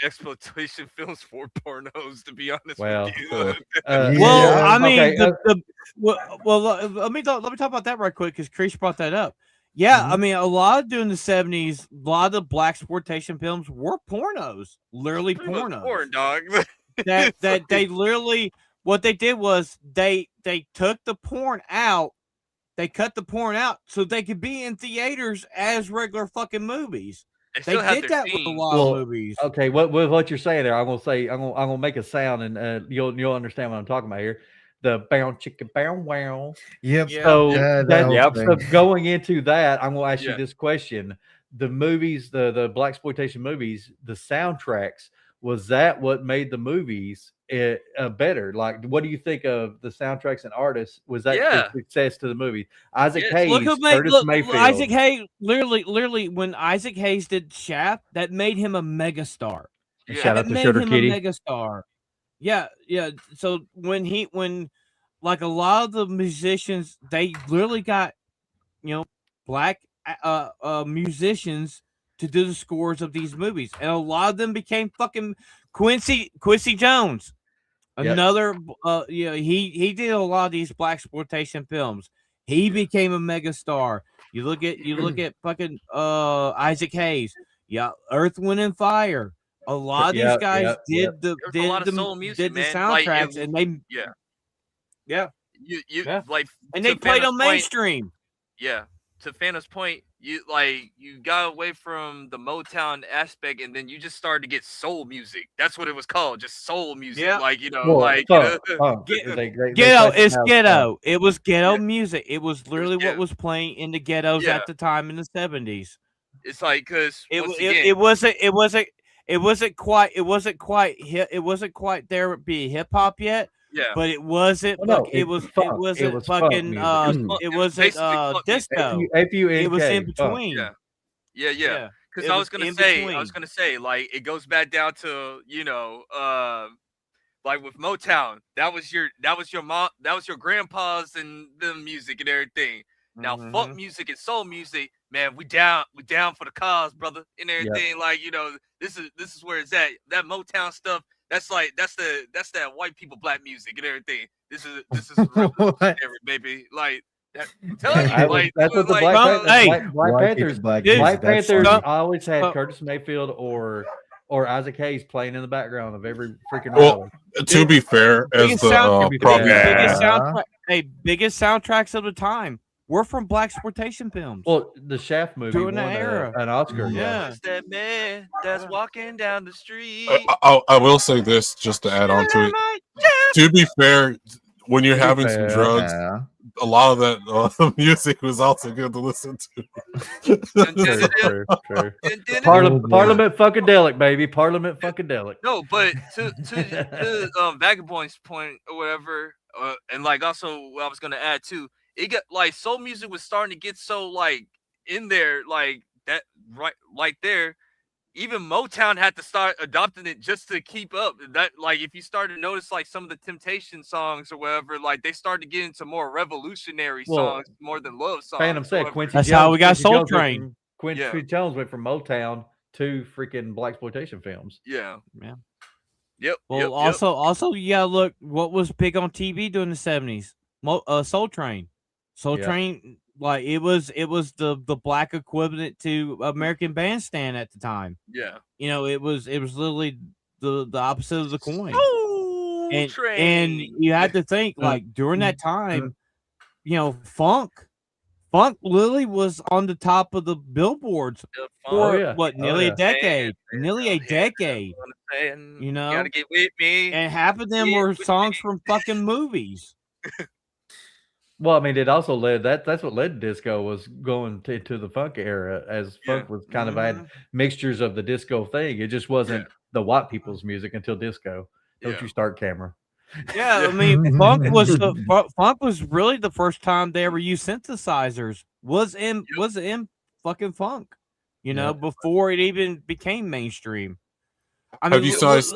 exploitation films for pornos. To be honest with you. I mean, let me talk about that right quick, because Kreese brought that up. Yeah, I mean, a lot of during the 70s, a lot of the blaxploitation films were pornos, literally pornos. Porn, dog. that they literally, what they did was they took the porn out, they cut the porn out so they could be in theaters as regular fucking movies. They did that with a lot of movies. Okay, what you're saying there, I'm gonna make a sound, and you'll understand what I'm talking about here. The bow chicka bow wow. Yep. So, so going into that, I'm gonna ask you this question: the movies, the blaxploitation movies, the soundtracks, was that what made the movies better? Like, what do you think of the soundtracks and artists? Was that a success to the movie? Isaac Hayes, Curtis Mayfield. Isaac Hayes, literally, when Isaac Hayes did Shaft, that made him a megastar. Shout out to Sugar Kitty. A megastar. Yeah. So when like a lot of the musicians, they literally got, black musicians to do the scores of these movies, and a lot of them became fucking Quincy Jones. Another, he did a lot of these blaxploitation films. He became a megastar. You look at fucking Isaac Hayes. Yeah, Earth, Wind, and Fire. A lot of these guys did the soundtracks, and they and they played on mainstream. Yeah, to Phantom's point, you got away from the Motown aspect, and then you just started to get soul music. That's what it was called, just soul music. Yeah. Ghetto. It's ghetto. It was ghetto music. It was literally what was playing in the ghettos at the time in the 70s. It's like, because it wasn't quite there to be hip hop yet. Yeah, but it wasn't. It wasn't disco. It was in between. Yeah. Because I was gonna say, like, it goes back down to like with Motown, that was your mom, that was your grandpa's and the music and everything. Now funk music and soul music, man, we down for the cause, brother, and everything. Yeah. Like, this is where it's at. That Motown stuff, that's that white people black music and everything. This is baby. Like that, I'm telling you, like, that's what the Black Panthers always had Curtis Mayfield or Isaac Hayes playing in the background of every freaking rally. To be fair, as biggest soundtracks of the time. We're from blaxploitation films. Well, the Shaft movie during that era, an Oscar. It's that man that's walking down the street. I will say this, just to add on to it. To be fair, when you're having some drugs, a lot of that music was also good to listen to. True. Parliament Funkadelic, baby. Parliament Funkadelic. No, but to Vagabond's point or whatever, and like also what I was gonna add too. It got like soul music was starting to get so like in there, like that right there. Even Motown had to start adopting it just to keep up. That, like, if you started to notice like some of the Temptation songs or whatever, like they started to get into more revolutionary songs more than love songs. Phantom said Quincy. That's how we got Soul Train. Quincy Jones went from Motown to freaking blaxploitation films. Yeah. Yep. Well, also, look, what was big on TV during the 70s? Soul Train. Soul Yeah. Train, like it was the black equivalent to American Bandstand at the time. Yeah. You know, it was literally the opposite of the coin. Soul And Train. you had to think like during that time, you know, funk literally was on the top of the billboards The for yeah. what Oh, nearly yeah. a decade, nearly a decade. You You know, gotta get with me. and half of them Get were with songs me. from fucking movies. Well, I mean, it also led that's what led disco was going to the funk era, as Yeah. funk was kind of had mixtures of the disco thing. It just wasn't the white people's music until disco. Don't Yeah. you start, camera? Yeah, Yeah. I mean, funk was really the first time they ever used synthesizers. Was in fucking funk, you know, Yep. before it even became mainstream. I Have mean, you guys?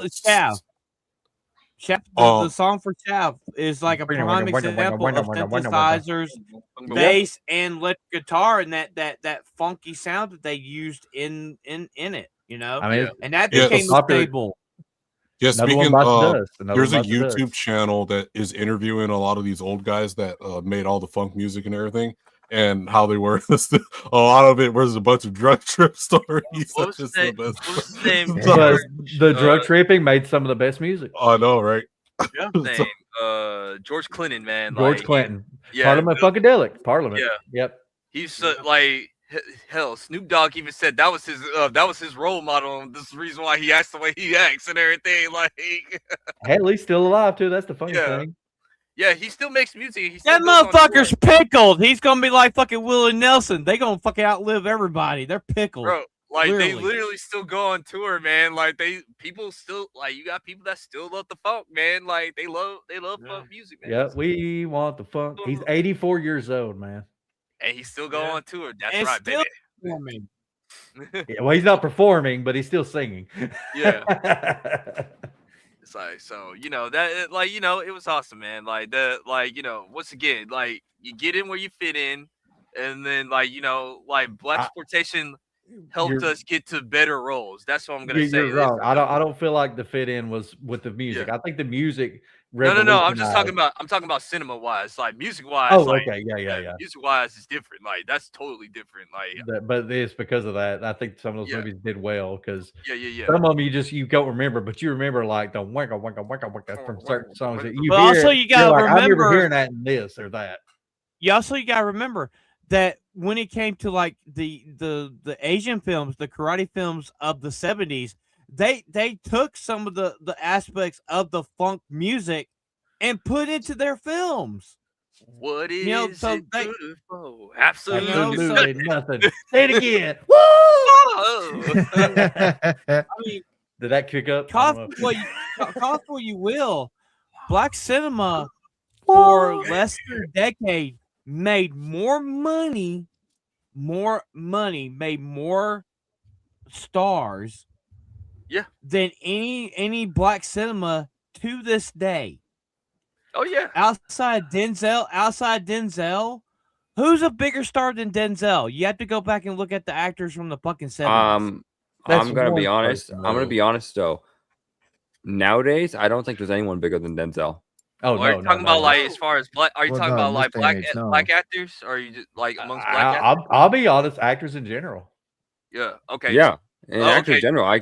Shaft, Oh. the song for Shaft is like a prime example of synthesizers, bass, and electric guitar, and that funky sound that they used in it, you know. I mean, and that Yeah. became a popular- staple. Yeah, Another one speaking bites the of, dust. Another there's one a bites the dust. YouTube channel that is interviewing a lot of these old guys that made all the funk music and everything, and how they were. A lot of it was a bunch of drug trip stories. What That's was just the his best. name? But the drug tripping made some of the best music. I know, right? Name? George Clinton, man. George like, Clinton, Yeah. Parliament Funkadelic, Parliament. Yeah. Yep. He's like hell. Snoop Dogg even said that was his role model, and this is the reason why he acts the way he acts and everything. Like, Hell, he's still alive too. That's the funny Yeah. thing. yeah, he still makes music. He still That goes on motherfucker's tour. pickled. He's gonna be like fucking Willie Nelson. They gonna fucking outlive everybody. They're pickled. Bro. Like they Literally. literally still go on tour, man. Like people still like you got people that still love the funk, man. Like they love funk music, man. Yeah, we want the funk. He's 84 years old, man. And he still go on tour. That's And right, still baby. performing. Yeah, well, he's not performing, but he's still singing. Yeah. It's like, so, you know, that like, you know, it was awesome, man. Like you know, once again, like you get in where you fit in, and then like, you know, like Blaxploitation helped us get to better roles. That's what I'm gonna say. You're wrong. I don't feel like the fit in was with the music. I think the music. No. I'm just talking about. I'm talking about cinema wise, like music wise. Oh, like, okay, yeah. Music wise is different. Like that's totally different. Like, But it's because of that. I think some of those movies did well because yeah. some of them you don't remember, but you remember like the wacka wacka wacka wacka from certain songs that you But hear. also you gotta you're like, I remember remember- hearing that in this or that. You gotta remember that when it came to like the Asian films, the karate films of the 70s, they took some of the aspects of the funk music and put into their films. What is so it they- good for? Absolutely, Absolutely nothing. Say it again. Woo! I mean, Did that kick up? call for what you will. Black cinema for less than a decade made more money, made more stars, than any black cinema to this day. Oh yeah. Outside Denzel, who's a bigger star than Denzel? You have to go back and look at the actors from the fucking 70s. I'm gonna be honest. I'm gonna be honest though. Nowadays, I don't think there's anyone bigger than Denzel. Oh, are you talking about like as far as black? Are you talking about like black actors? Or are you just like amongst black actors? I'll be honest. Actors in general. Yeah. Okay. Yeah, and actors in general.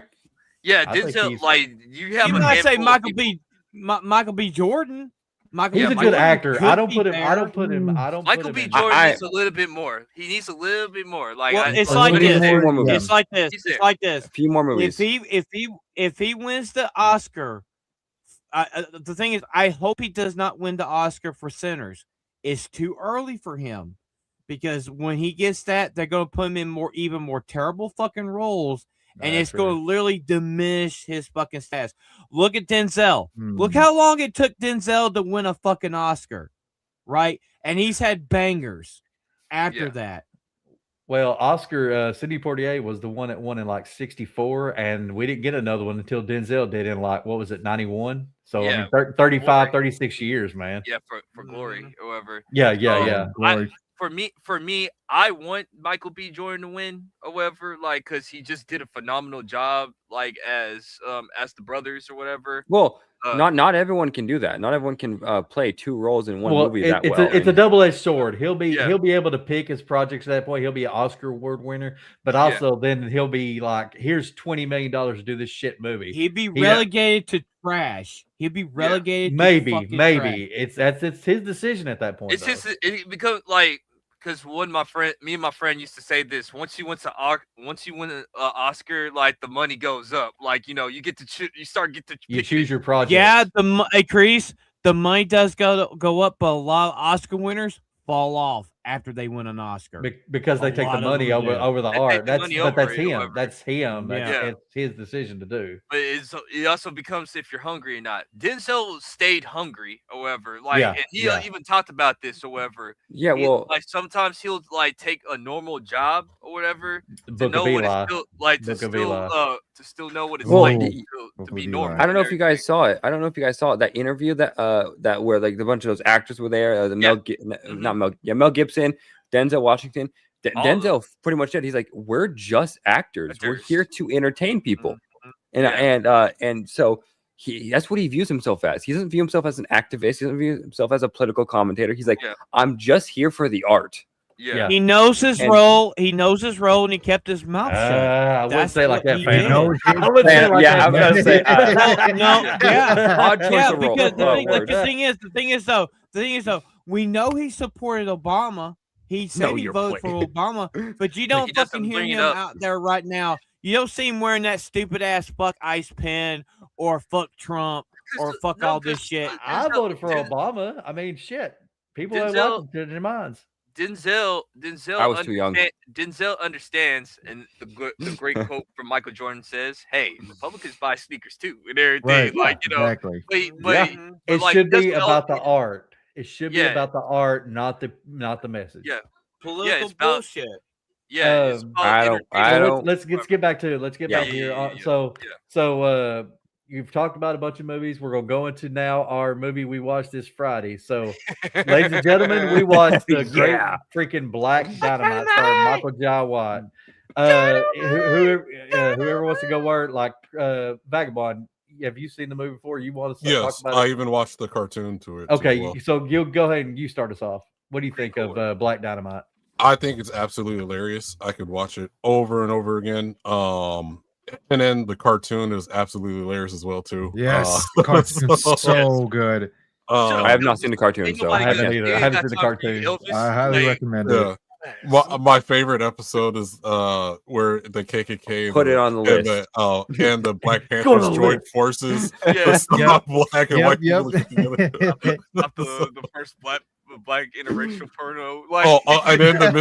Yeah, I think Denzel. Like you have. You might say Michael B. Jordan. He's a good actor. I don't put him. Michael B. Jordan needs a little bit more. He needs a little bit more. Like it's like this. It's like this. It's like this. A few more movies. If he wins the Oscar, the thing is, I hope he does not win the Oscar for Sinners. It's too early for him because when he gets that, they're going to put him in even more terrible fucking roles. And it's going to literally diminish his fucking stats. Look at Denzel. Look how long it took Denzel to win a fucking Oscar, right? And he's had bangers after that. Well, Oscar, Sidney Poitier was the one that won in like 64, and we didn't get another one until Denzel did in like, what was it, 91? So, I mean, 35, 36 years, man. Yeah, for Glory or whatever. Yeah. For me, I want Michael B. Jordan to win or whatever, like, because he just did a phenomenal job, like, as the brothers or whatever. Well, not everyone can do that. Not everyone can play 2 roles in one movie that it's well. It's a double-edged sword. He'll be Yeah. he'll be able to pick his projects at that point. He'll be an Oscar award winner, but also then he'll be like, here's $20 million to do this shit movie. He'd be relegated to trash. He'd be relegated. Maybe trash. it's his decision at that point. It's because like. Because me and my friend used to say this: once you win an Oscar, like the money goes up. Like you get to you choose your project. Yeah, Kreese, the money does go up, but a lot of Oscar winners fall off after they win an Oscar because they take the money over the art. That's him. That's him. It's his decision to do. But it also becomes if you're hungry or not. Denzel stayed hungry, however. And he even talked about this, however. Yeah, well, like sometimes he'll like take a normal job or whatever to know what it's to still know what it's like to be normal. I don't know if you guys saw it. That interview that where like the bunch of those actors were there. Mel Gibson, Denzel Washington. Denzel pretty much said, he's like, we're just actors. We're here to entertain people. And so that's what he views himself as. He doesn't view himself as an activist. He doesn't view himself as a political commentator. He's like, I'm just here for the art. Yeah. He knows his role. He knows his role, and he kept his mouth shut. I wouldn't say like that, fan. I would say like that. I'm gonna say because the thing is though, we know he supported Obama. He said he voted for Obama, but you don't fucking hear him out there right now. You don't see him wearing that stupid ass fuck ICE pen or fuck Trump or fuck all this shit. I voted for Obama. I mean, shit. People have lots in their minds. Denzel. I was too young. Denzel understands, and the great quote from Michael Jordan says, "Hey, Republicans buy sneakers too," and everything. Right. Exactly. It should be about the art. It should be about the art, not the message. Yeah, political bullshit. Yeah, let's get back to here. So you've talked about a bunch of movies. We're gonna go into now our movie we watched this Friday. So, ladies and gentlemen, we watched the great freaking Black Dynamite starring Michael Jai White. Whoever wants to go word like Vagabond. Have you seen the movie before? You want to talk about it? I even watched the cartoon to it. Okay, so you'll go ahead and you start us off. What do you think of Black Dynamite? I think it's absolutely hilarious. I could watch it over and over again. And then the cartoon is absolutely hilarious as well too. Yes, the cartoon's so good. I have not seen the cartoon, so I haven't either. I haven't seen the cartoon. I highly recommend it. My favorite episode is where the KKK put it on the list, and the Black Panthers joined forces. Black and white people together. the first black interracial porno. And then the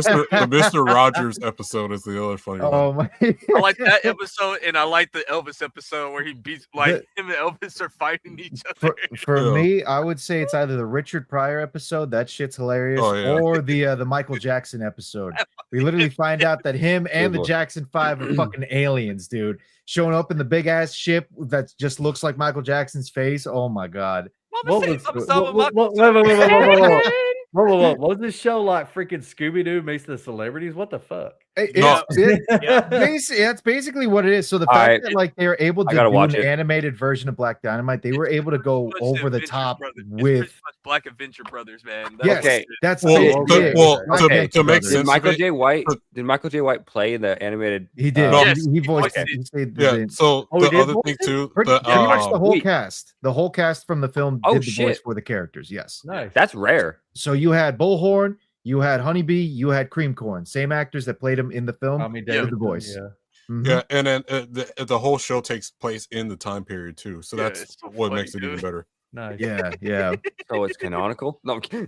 Mr. Rogers episode is the other funny one. I like that episode, and I like the Elvis episode where he beats him and Elvis are fighting each other. For me, I would say it's either the Richard Pryor episode, that shit's hilarious, or the Michael Jackson episode. We literally find out that him and the Jackson 5 are fucking aliens, dude. Showing up in the big ass ship that just looks like Michael Jackson's face. Oh my god. What was this show like? Freaking Scooby-Doo meets the celebrities? What the fuck? It's basically what it is. So the fact that like they're able to do an animated version of Black Dynamite, they were able to go over the top with Black Adventure Brothers, man. That's to make sense. Did Michael J. White play the animated? He did. He voiced it. Yeah. So the other thing too, pretty much the whole cast. The whole cast from the film did the voice for the characters. Yes. Nice. That's rare. So you had Bullhorn, you had Honeybee, you had Cream Corn, same actors that played him in the film. Did the voice. Yeah, and then the whole show takes place in the time period too, so that's what makes it even better. Nice. Yeah. So it's canonical. No, So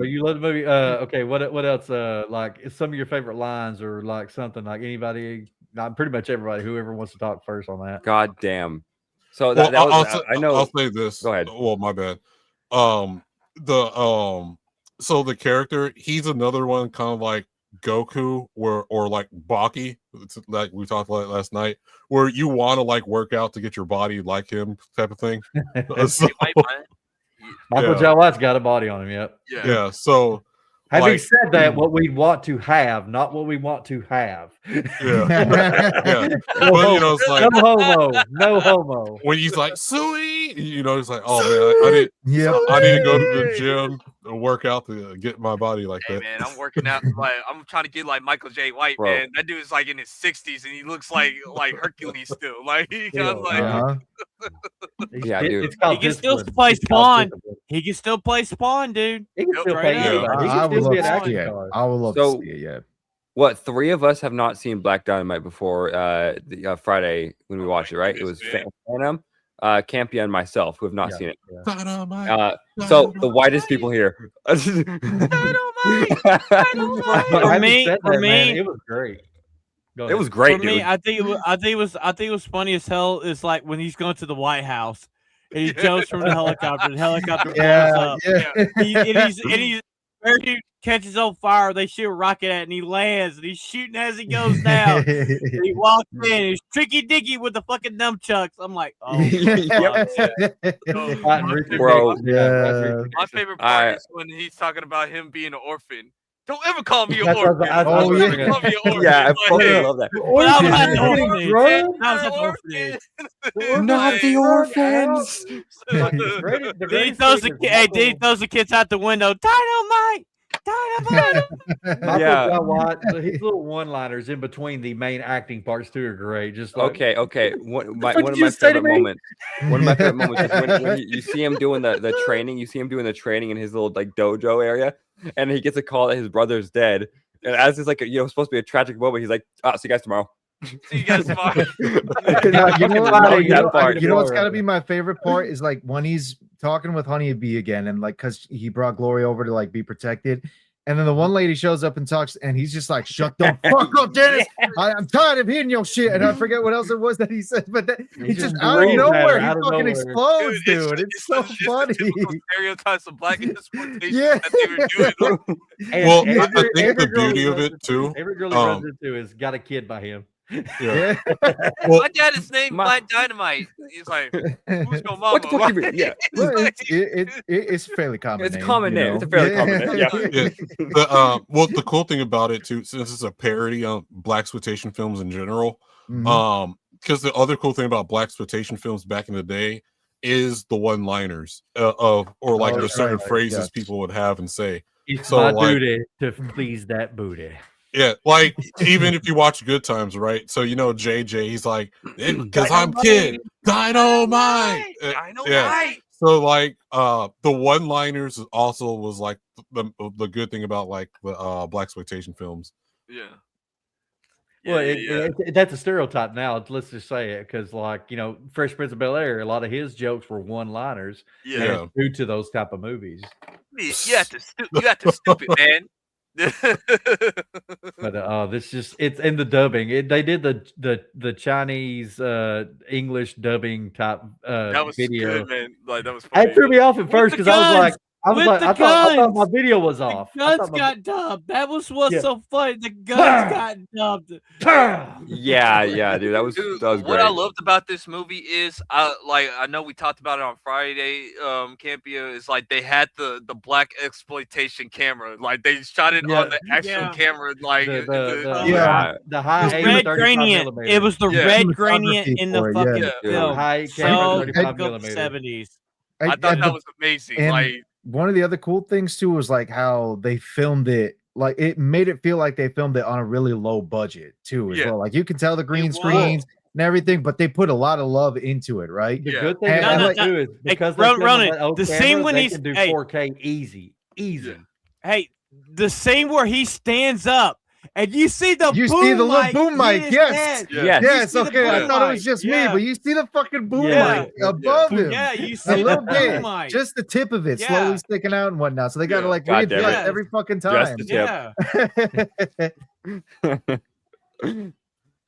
you love the movie. Okay, what else? Like some of your favorite lines, or like something like anybody, not pretty much everybody, whoever wants to talk first on that. God damn. So I know. I'll say this. Go ahead. Well, my bad. So the character, he's another one kind of like Goku or like Baki, like we talked about last night, where you want to like work out to get your body like him type of thing. Michael Jai White's got a body on him. Yep. Yeah. So Having like, said that, what we want to have, not what we want to have. yeah, yeah. No But you homo. know, it's like No homo. No homo. when he's like Suey, you know, it's like, oh man, I need to go to the gym and work out to get my body like Hey that. man, I'm working out. Like I'm trying to get like Michael J. White, Bro. man. That dude is like in his 60s and he looks like Hercules still. Like he got like Yeah, dude. It's called He can still discipline. play It's called Spawn. discipline. He can still play Spawn, dude. He can still Straight play up. anybody. He I can would still love be an to see action it. star. I would love So- to see it. Yeah. What, 3 of us have not seen Black Dynamite before Friday when we watched it, right? It was Phantom, Campia, and myself who have not seen it. Dynamite. So the whitest people here. For me, it was great. Go It ahead. was great, for me, dude. I think it was funny as hell. Is like when he's going to the White House and he jumps from the helicopter. The helicopter blows up. And he's where he catches on fire. They shoot a rocket at, it and he lands, and he's shooting as he goes down. And he walks in. He's tricky dicky with the fucking nunchucks. I'm like, oh, Bro. my favorite part is when he's talking about him being an orphan. Don't ever call me an That's what orphan. I was Don't gonna ever call me an orphan. Yeah, I Like, fucking hey, love that. But I was at the Getting orphanage. drugged? I was at the orphanage. Not the orphans. Then he throws the kids out the window. Dynamite! Dynamite! Yeah. His little one-liners in between the main acting parts too are great. Just like, Okay. One of fuck my did you say to favorite me? moments. One of my favorite moments is when you see him doing the training. You see him doing the training in his little like dojo area, and he gets a call that his brother's dead. And as it's like supposed to be a tragic moment, he's like, "See you guys tomorrow." See you guys tomorrow. You know That what's got to be my favorite part is like when he's talking with Honeybee again, and like because he brought Glory over to like be protected, and then the one lady shows up and talks, and he's just like, "Shut the fuck up, Dennis! I'm tired of hearing your shit." And I forget what else it was that he said, but he just out of nowhere, he fucking explodes, dude. It's so funny. Stereotypes of black exploitation Yeah. that they were doing. Well, I think the beauty of it too. Every girl he runs into has got a kid by him. Yeah. My dad is named Black Dynamite. He's like, who's your mama? What the fuck you mean? Yeah. Well, it's fairly common. It's a common name. It's a fairly common name. Yeah. Well, the cool thing about it too, since it's a parody on blaxploitation films in general, because the other cool thing about blaxploitation films back in the day is the one-liners or the certain phrases people would have and say. It's So, my duty to please that booty. Yeah, like even if you watch Good Times, right? So JJ, he's like, because I'm kid, dynamite. Yeah. So like the one-liners also was like the good thing about like the blaxploitation films. Yeah. Well, that's a stereotype now. Let's just say it because, like, Fresh Prince of Bel-Air, a lot of his jokes were one-liners. Yeah. Due to those type of movies. You have to stupid, man. But it's in the dubbing. They did the Chinese English dubbing type that was video. good, man. Like that was funny. It threw me off at first because I thought my video was off. The guns got dubbed. That was what's so funny. The guns got dubbed. Yeah, dude. That was great. What I loved about this movie is I know we talked about it on Friday, Campia, is like they had the black exploitation camera. Like they shot it on the actual camera, like the high red gradient. It was the red gradient in the fucking film. High so 35 millimeter. 70s. I thought that was amazing. Like one of the other cool things too was like how they filmed it. Like it made it feel like they filmed it on a really low budget too, as well. Like you can tell the green screens and everything, but they put a lot of love into it, right? The good thing about it too is because the scene when they can do 4K easy. Hey, the scene where he stands up and you see the little boom mic. Yes. Okay, I thought it was just me, but you see the fucking boom mic above him. Yeah, you see a little bit, mic. just the tip of it slowly sticking out and whatnot. So they got to like readjust every fucking time.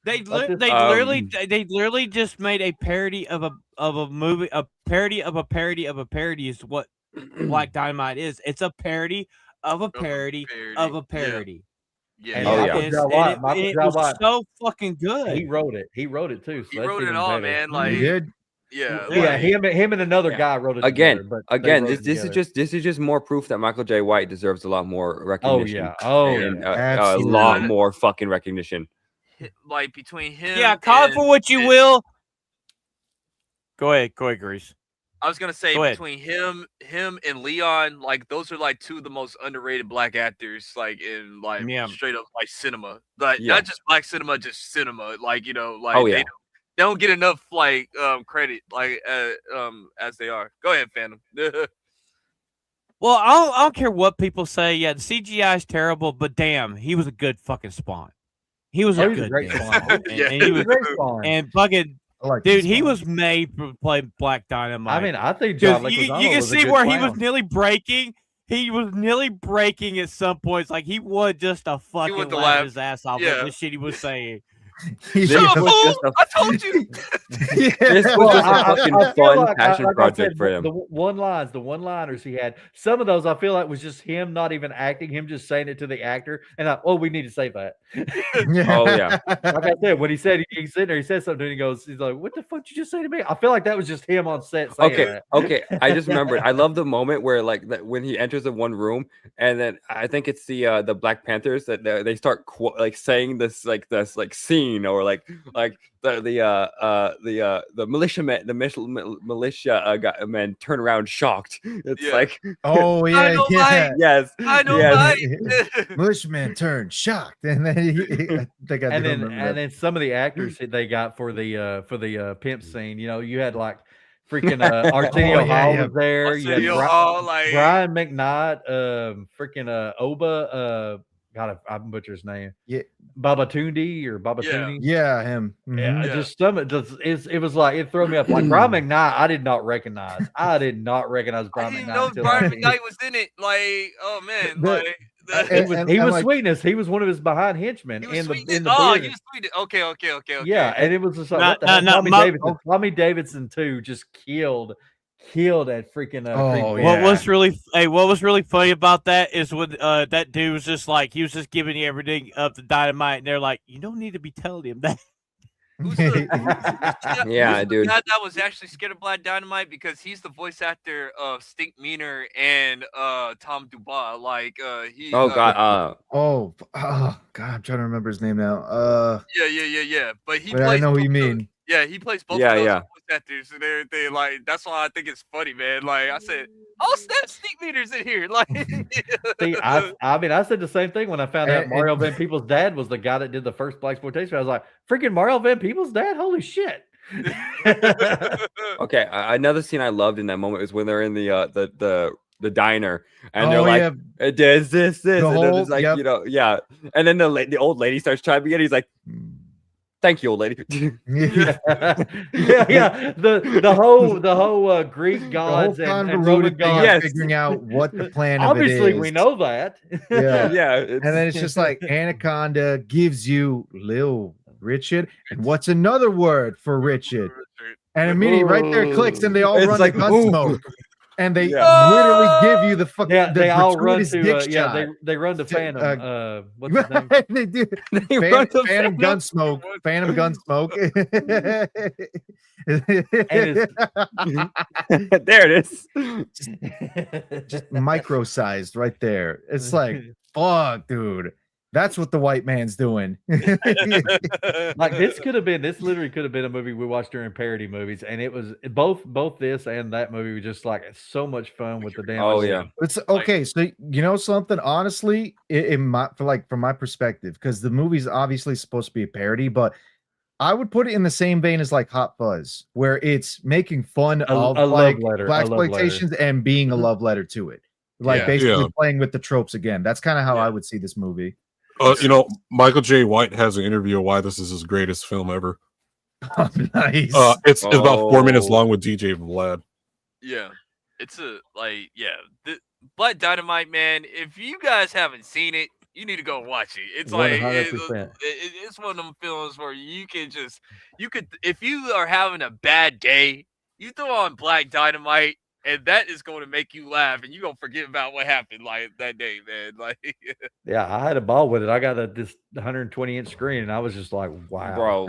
They literally just made a parody of a movie, a parody of a parody of a parody is what Black Dynamite is. It's a parody of a parody of a parody. It was so fucking good. He wrote it too. So he wrote it all, man. Like he did. Yeah, him and another guy wrote it again. together, This is just more proof that Michael J. White deserves a lot more recognition. And a lot more fucking recognition. Like between him, yeah, call it for what you will. Go ahead, Grease. I was gonna say between him and Leon, like those are like two of the most underrated black actors, like in like straight up like cinema, like not just black cinema, just cinema. Like like they don't get enough like credit like as they are. Go ahead, Phantom. Well, I don't care what people say. Yeah, the CGI is terrible, but damn, he was a good fucking Spawn. He was a great Spawn. And he was great Spawn. And fucking. Dude, he was made to play Black Dynamite. I mean, I think John Leguizamo you can was see a good where clown. he was nearly breaking. He was nearly breaking at some points. Like he would just a fucking laugh his ass off at the shit he was saying. Shut up, fool! I told you. This was just a fucking fun passion project for him. The one-liners he had. Some of those I feel like was just him not even acting, him just saying it to the actor, and we need to say that. Oh yeah. Like I said, when he said he's sitting there, he said something, and he's like, "What the fuck did you just say to me?" I feel like that was just him on set saying that. Okay. I just remembered. I love the moment where when he enters the one room, and then I think it's the Black Panthers that they start saying this scene or like the militia men turn around shocked. It's like yes, I know militiaman turned shocked, and then and then some of the actors they got for the pimp scene. You had like freaking Arsenio Hall was there. Arsenio Hall, like Brian McKnight, freaking Oba. God, I butcher his name. Yeah, Babatunde or Babatunde. Yeah, him. Mm-hmm. Just some. It was like it threw me up. Like Brian McKnight, I did not recognize. Brian McKnight. I didn't know Brian McKnight was in it. Like, oh man, he was Sweetness. He was one of his behind henchmen in the. He was Sweetness. Okay. Yeah, and it was just like Tommy Davidson too just killed that freaking what was really funny about that is when that dude was just like he was just giving you everything up to Dynamite, and they're like, you don't need to be telling him that. Who's dude. The guy that was actually scared of Black Dynamite because he's the voice actor of Stink Meaner and Tom Dubois. Like God, I'm trying to remember his name now. Yeah. But I know who you mean. Yeah, he plays both of those voice actors and everything. Like that's why I think it's funny, man. Like I said, snap, Stink Meaner's in here. Like, see, I said the same thing when I found out Mario Van Peebles' dad was the guy that did the first Blaxploitation. I was like, freaking Mario Van Peebles' dad, holy shit. Okay, another scene I loved in that moment was when they're in the diner and they're like, "This," and then it's like, and then the old lady starts chiming in. He's like, "Thank you, old lady." The whole Greek gods and Roman gods figuring out what the plan obviously of it is. We know that. And then it's just like Anaconda gives you Lil Richard, and what's another word for Richard? And immediately right there clicks, and they all run like Gunsmoke. And they literally give you the fucking they all run to shot. They run to Phantom. What's his name? They do. Phantom Gunsmoke. Phantom Gunsmoke. There it is. Just micro-sized right there. It's like, fuck, dude. That's what the white man's doing. Like this literally could have been a movie we watched during parody movies, and it was both this and that movie were just like so much fun with the damn. It's okay. So you know something, honestly, from my perspective, because the movie's obviously supposed to be a parody, but I would put it in the same vein as like Hot Fuzz, where it's making fun of like Blaxploitations and being a love letter to it, like basically playing with the tropes again. That's kind of how I would see this movie. Michael J. White has an interview of why this is his greatest film ever. Oh, nice. It's about 4 minutes long with DJ Vlad. Yeah, it's Black Dynamite, man. If you guys haven't seen it, you need to go watch it. It's like it's one of them films where you could if you are having a bad day, you throw on Black Dynamite and that is going to make you laugh, and you're gonna forget about what happened like that day, man. Like, Yeah, I had a ball with it. I got this 120-inch screen, and I was just like, wow, Bro,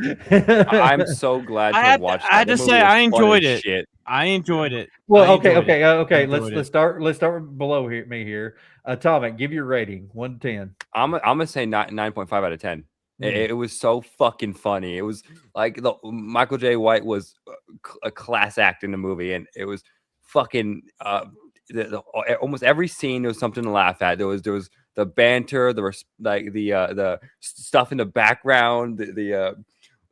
I'm so glad to have watched that. I had to That movie say, was I fun enjoyed as it. shit. I enjoyed it. Well, I okay. enjoyed Let's it. start below me here. Atomic, give your rating 1 to 10. I'm gonna say 9.5 out of 10. It was so fucking funny. It was like Michael J. White was a class act in the movie, and it was fucking almost every scene there was something to laugh at. There was the banter, there was like the stuff in the background,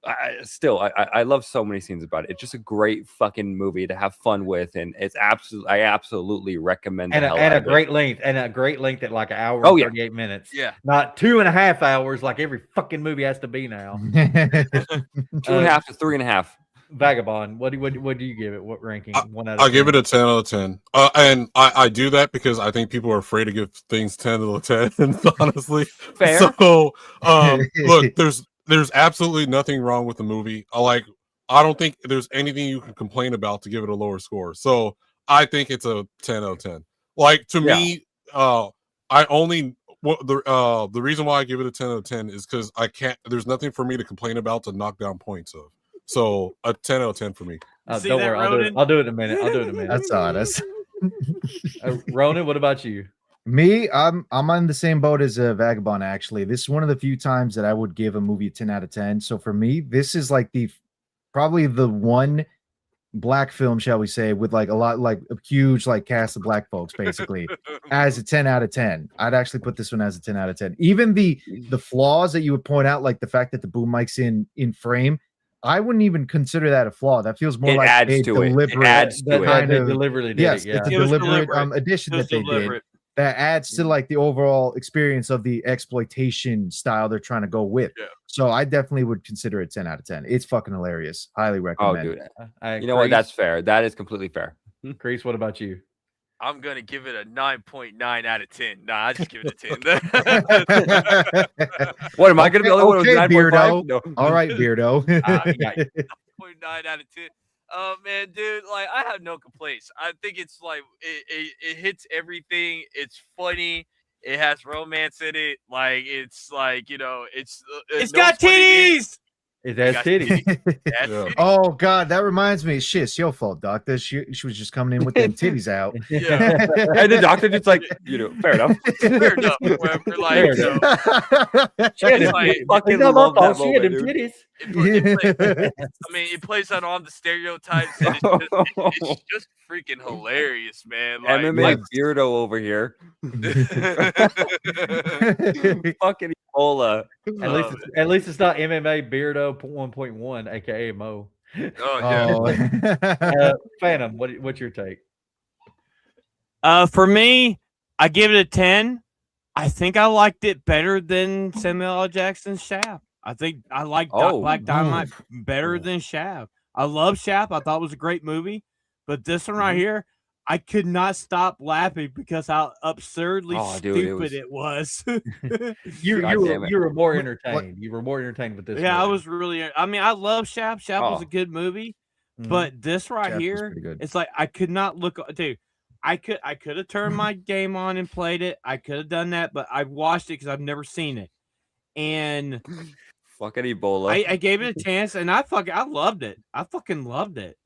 I love so many scenes about it. It's just a great fucking movie to have fun with, and I absolutely recommend it. And a great length at like an hour and 38 minutes. Yeah, not 2.5 hours like every fucking movie has to be now. 2.5 to 3.5. Vagabond, what do you give it? What ranking? 1 out of 10? I give it a 10 out of 10. And I do that because I think people are afraid to give things 10 out of 10. Honestly, fair. So look, there's absolutely nothing wrong with the movie. I don't think there's anything you can complain about to give it a lower score. So I think it's a 10 out of 10. Like, to me, the reason why I give it a 10 out of 10 is because there's nothing for me to complain about to knock down points of. So a 10 out of 10 for me. Don't worry, I'll do it in a minute. That's honest. Ronan, what about you? Me, I'm on the same boat as Vagabond. Actually, this is one of the few times that I would give a movie a 10 out of 10. So for me, this is like probably the one black film, shall we say, with like a huge like cast of black folks, basically, as a 10 out of 10. I'd actually put this one as a 10 out of 10. Even the flaws that you would point out, like the fact that the boom mic's in frame, I wouldn't even consider that a flaw. That feels more like a deliberate. It adds to it. They deliberately did it. Yeah. It's a deliberate addition that they did. That adds to like the overall experience of the exploitation style they're trying to go with. Yeah. So I definitely would consider it 10 out of 10. It's fucking hilarious. Highly recommend. Oh, dude. You know what? That's fair. That is completely fair. Kreese, what about you? I'm gonna give it a 9.9 out of 10. Nah, I just give it a 10. What am I gonna be? Okay, Beardo. No. All right, Beardo. 9.9 out of 10. Oh man, dude, like I have no complaints. I think it's like it hits everything. It's funny. It has romance in it. Like it's like, you know, it's got titties. It has titties. Yeah. Oh God, that reminds me. Shit, it's your fault, doctor. She was just coming in with them titties out. Yeah. And the doctor just like, fair enough. Fair enough. Whatever, like, she had fucking love that moment, dude. Titties. It plays on all the stereotypes. And it's just freaking hilarious, man. Like, MMA Beardo over here. Fucking Ebola. At least it's not MMA Beardo 1.1, aka Mo. Oh yeah. Phantom, what's your take? For me, I give it a 10. I think I liked it better than Samuel L. Jackson's Shaft. I think I like Black Dynamite better than Shaft. I love Shaft. I thought it was a great movie, but this one right here, I could not stop laughing because how absurdly stupid it was. You were more entertained. You were more entertained with this. Yeah, movie. I was really. I mean, I love Shaft. Shaft was a good movie, but this right Shaft here, it's like I could not look. Dude, I could have turned my game on and played it. I could have done that, but I watched it because I've never seen it. And fucking Ebola. I gave it a chance, and I loved it. I fucking loved it.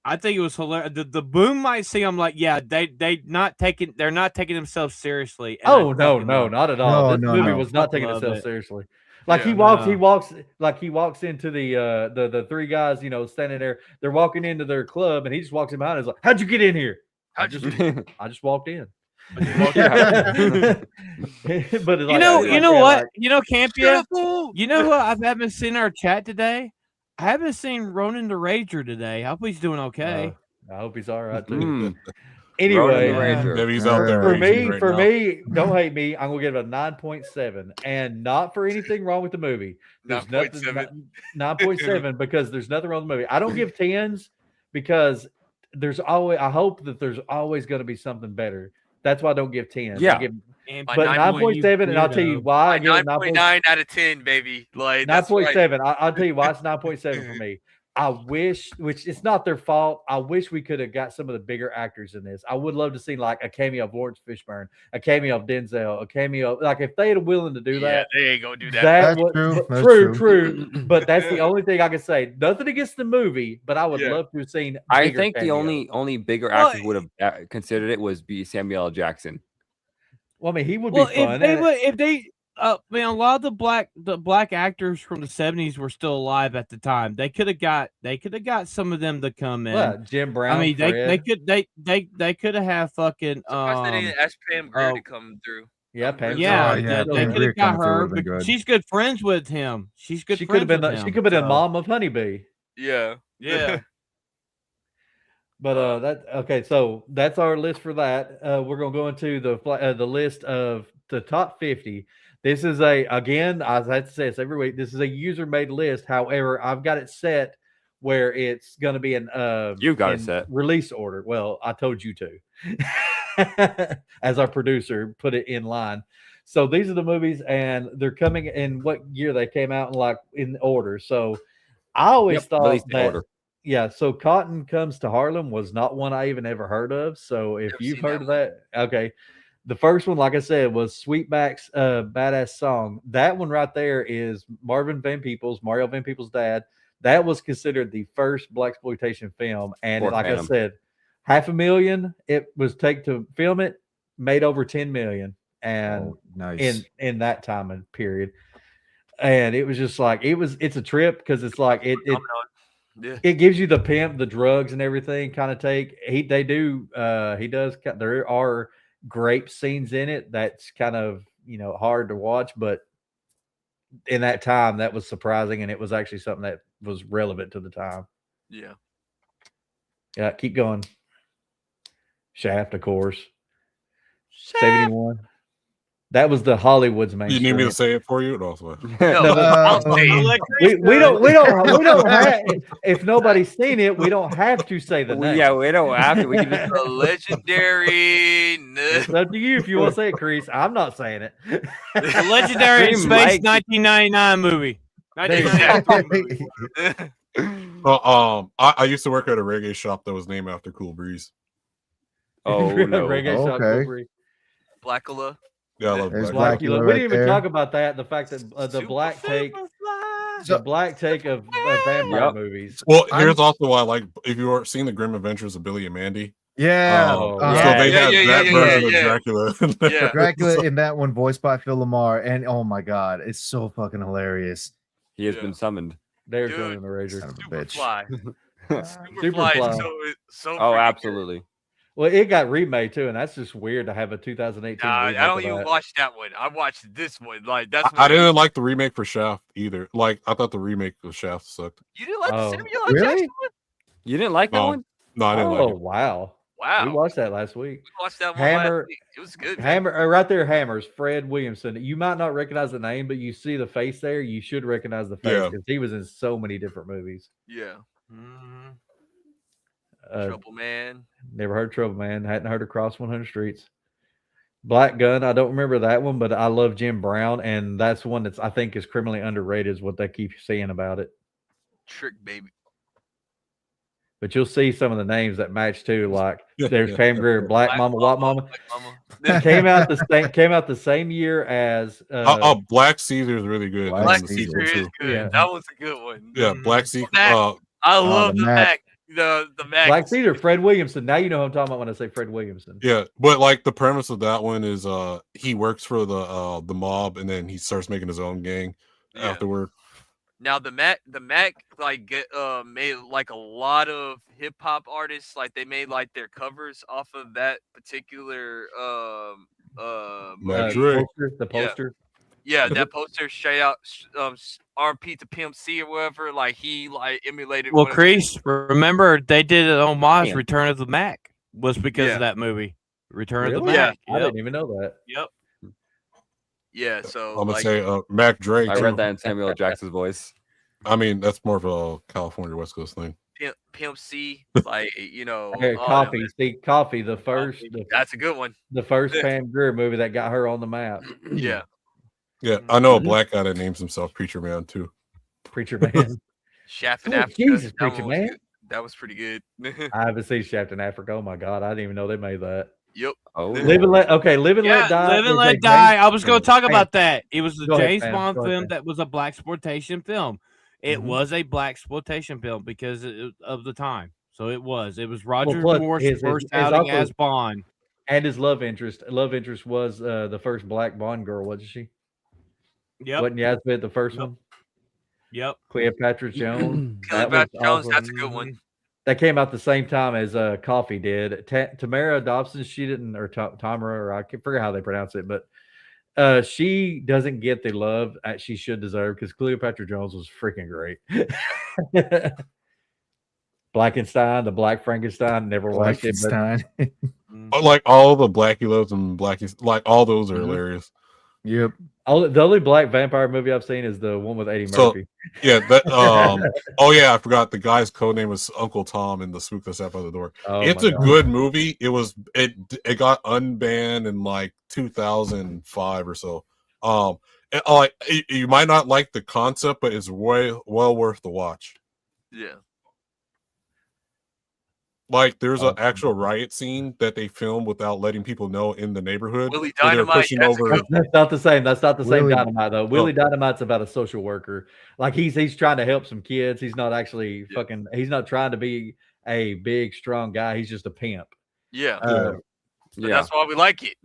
I think it was hilarious. The boom might see. I'm like, yeah, they're not taking themselves seriously. Oh no, not at all. This movie was not taking itself seriously. Like he walks into the three guys, standing there. They're walking into their club, and he just walks in behind. He's like, "How'd you get in here?" I just walked in. But you know what? Campia. You know who I haven't seen our chat today? I haven't seen Ronan the Rager today. I hope he's doing okay. I hope he's all right too. Anyway, he's out there for me, don't hate me. I'm gonna give it a 9.7, and not for anything wrong with the movie. There's 9.7 because there's nothing wrong with the movie. I don't give 10s because I hope that there's always going to be something better. That's why I don't give 10. Yeah. But 9.7, and I'll tell you why. I give 9.9 out of 10, baby. Like 9.7. I'll tell you why it's 9.7 for me. I wish, which it's not their fault. I wish we could have got some of the bigger actors in this. I would love to see like a cameo of Lawrence Fishburne, a cameo of Denzel, a cameo. Like if they had willing to do that, they ain't gonna do that. That's was true. That's true. But that's the only thing I can say. Nothing against the movie, but I would love to have seen. I bigger think the cameos. only bigger actors would have considered it was Samuel L. Jackson. Well, I mean, he would be fun. I mean, a lot of the black actors from the 70s were still alive at the time. They could have got some of them to come in. Well, Jim Brown. I mean, they could have fucking Surprised they didn't ask Pam Grier to come through. Yeah, Pam. They could have got her. But she's good friends with him. She could have been the mom of Honeybee. Yeah. But that okay. So that's our list for that. We're gonna go into the list of the top 50. This is again, I have to say this every week. This is a user-made list. However, I've got it set where it's going to be You've got it set release order. Well, I told you to, as our producer put it in line. So these are the movies, and they're coming in what year they came out in order. So I always thought that. Order. Yeah, so Cotton Comes to Harlem was not one I even ever heard of. So if you've heard of that, okay. The first one, like I said, was Sweetback's Badass Song. That one right there is Mario Van Peebles' dad. That was considered the first blaxploitation film. And like I said, $500,000 it was take to film it, made over $10 million. And nice. in that time period. And it was just like it's a trip because it's like it gives you the pimp, the drugs and everything kind of take. There are grape scenes in it that's kind of hard to watch, but in that time that was surprising, and it was actually something that was relevant to the time. Yeah, keep going. Shaft, of course. 71. That was the Hollywood's main. You need me to say it for you? Also, I'll say it. We don't have, if nobody's seen it, we don't have to say the name. Yeah, we don't have to. We can just the legendary. It's up to you if you want to say it, Kreese. I'm not saying it. The legendary Space 1999 movie. I used to work at a reggae shop that was named after Cool Breeze. Oh no! Reggae shop, Cool Breeze. Blackula. Yeah, I love Blackula. We didn't even talk about that. The fact that the black take of vampire movies. Well, here's also why I like, if you were seeing the Grim Adventures of Billy and Mandy. Yeah. So they had that version of Dracula. Dracula in that one, voiced by Phil Lamar, and oh my god, it's so fucking hilarious. He has been summoned. There's one in the Rager. Son of a bitch. Superfly. So oh, absolutely. Good. Well, it got remade too, and that's just weird to have a 2018. I don't even watch that one. I watched this one. Like that's. I didn't like the remake for Shaft either. Like I thought the remake of Shaft sucked. You didn't like the Samuel L. Really? Jackson one? You didn't like that one? No, I didn't like it. Wow. Wow. We watched that last week. We watched that one last week. It was good. Hammer, right there, Hammers, Fred Williamson. You might not recognize the name, but you see the face there. You should recognize the face because he was in so many different movies. Yeah. Trouble Man. Never heard of Trouble Man. Hadn't heard of Cross 100 Streets. Black Gun. I don't remember that one, but I love Jim Brown, and that's one that's I think is criminally underrated. Is what they keep saying about it. Trick Baby. But you'll see some of the names that match too. Like there's Pam Grier, Black Mama, White Mama. came out the same year as Black Caesar is really good. Black Caesar is good. Yeah. That was a good one. Yeah, Black Caesar. I love the Mac. The Mac. Black Caesar, Fred Williamson. Now you know who I'm talking about when I say Fred Williamson. Yeah, but like the premise of that one is he works for the mob, and then he starts making his own gang afterward. Now the Mac like made like a lot of hip hop artists, like they made like their covers off of that particular the poster. Yeah, that poster straight out RP to Pimp C or whatever. Like he like emulated. Well, Kreese, remember they did an homage. Return of the Mac was because of that movie. Return of the Mac. I didn't even know that. Yep. Yeah, so I'm gonna say Mac Drake. I read that in Samuel L. Jackson's voice. I mean, that's more of a California West Coast thing. Pimp C, like Coffee. See, Coffee, the first. That's a good one. The first Pam Grier movie that got her on the map. Yeah. Yeah, I know a black guy that names himself Preacher Man too. Preacher Man. Shaft in Oh, Africa. Jesus, that preacher one was man. good. That was pretty good. I haven't seen Shaft in Africa. Oh my god, I didn't even know they made that. Yep. Oh, Live and Let. Okay, Live and Let Die. Live and is Let a Die. James- I was going to talk about that. It was a Go ahead, James Pam. Bond Go ahead, film Pam. that was a blaxploitation film. It Mhm. was a blaxploitation film because of the time. So it was. It was Roger plus Moore's his first outing also- as Bond. And his love interest. Love interest was the first black Bond girl, wasn't she? Yep. Wasn't Yasmin the first Yep. one? Yep. Cleopatra Jones. That Cleopatra was Jones, awesome. that's a good one. That came out the same time as Coffee did. Tamara Dobson, she didn't, or Tamara, or I can't forget how they pronounce it, but she doesn't get the love that she should deserve because Cleopatra Jones was freaking great. Blackenstein, the Black Frankenstein, never watched it, but Blackenstein. Like all the Blackie Loves and Blackie, like all those are hilarious. Yep. the only black vampire movie I've seen is the one with Eddie So- Murphy. Yeah, that. Oh yeah, I forgot the guy's code name was Uncle Tom in the Spook That's Out by the Door. Oh It's my a God. good movie. It got unbanned in like 2005 or so. You might not like the concept, but it's well worth the watch. Yeah. Like there's an Awesome. actual riot scene that they filmed without letting people know in the neighborhood. Willie where they were Dynamite, pushing that's a over. good That's not the same. That's not the same Willie- Dynamite though. Willie Dynamite's about a social worker. Like he's trying to help some kids. He's not actually fucking. He's not trying to be a big strong guy. He's just a pimp. Yeah. Uh, But that's why we like it.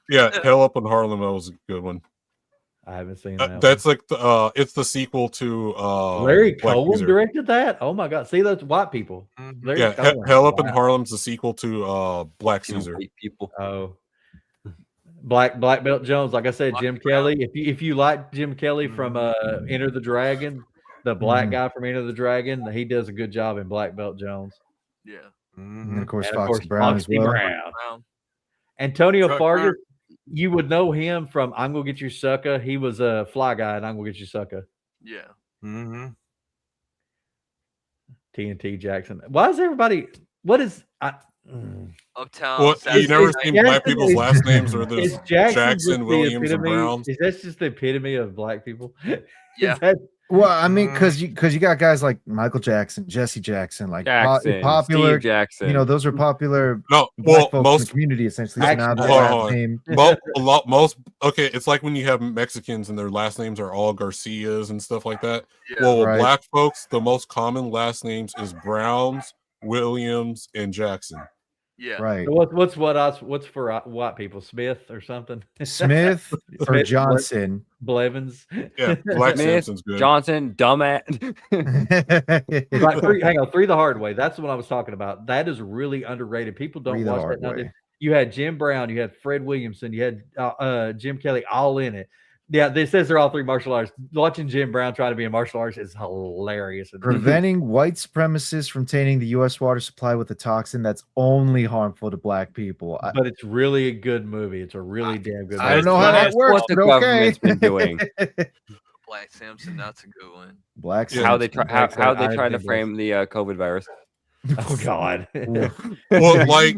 Yeah, Hell Up in Harlem, that was a good one. I haven't seen that. That's like the it's the sequel to Larry Black Cohen Caesar. directed that. Oh my god! See, that's white people. Larry Yeah, Cohen. Hell Up in Wow. Harlem's the sequel to Black Caesar. white people. Oh, Black Belt Jones. Like I said, Black Jim Brown. Kelly. If you like Jim Kelly from Enter the Dragon, the black guy from Enter the Dragon, he does a good job in Black Belt Jones. Yeah. And of course, And of Foxy Brown as Foxy well. Brown. Brown. Antonio Chuck Fargas, you would know him from I'm Gonna Get You Sucker. He was a fly guy and I'm Gonna Get You Sucker. Yeah. Mm-hmm. TNT Jackson. Why is everybody? What is? Uptown. Well, Saturday you never Night. seen Jackson black people's is- last names or Is the Jackson, Jackson, Williams, and Browns? Is that just the epitome of black people? Yeah. Is that, Well, I mean, because you got guys like Michael Jackson, Jesse Jackson, like Jackson, popular. Steve Jackson. You know, those are popular No, black well, folks in the most community essentially. So now Actually, their hold last on. name. most okay, it's like when you have Mexicans and their last names are all Garcias and stuff like that. Yeah. Well, with Right. black folks, the most common last names is Browns, Williams, and Jackson. Yeah. Right. what's for white people? Smith or something? Smith or Smith, Johnson. Blevins. Yeah, Black Smith, Samson's good. Johnson, dumbass. Like hang on, Three the Hard Way. That's what I was talking about. That is really underrated. People don't Three the watch Hard that nowadays. Way. You had Jim Brown, you had Fred Williamson, you had Jim Kelly, all in it. Yeah, this says they're all three martial artists. Watching Jim Brown try to be a martial artist is hilarious. Preventing white supremacists from tainting the U.S. water supply with a toxin that's only harmful to black people. But it's really a good movie. It's a really damn good movie. I don't know how that That's works, what the but okay. government's been doing. Black Samson, that's a good one. Black Yeah. How they try Black how they Sabbath, try to Black- frame the COVID virus. Oh God. Well, like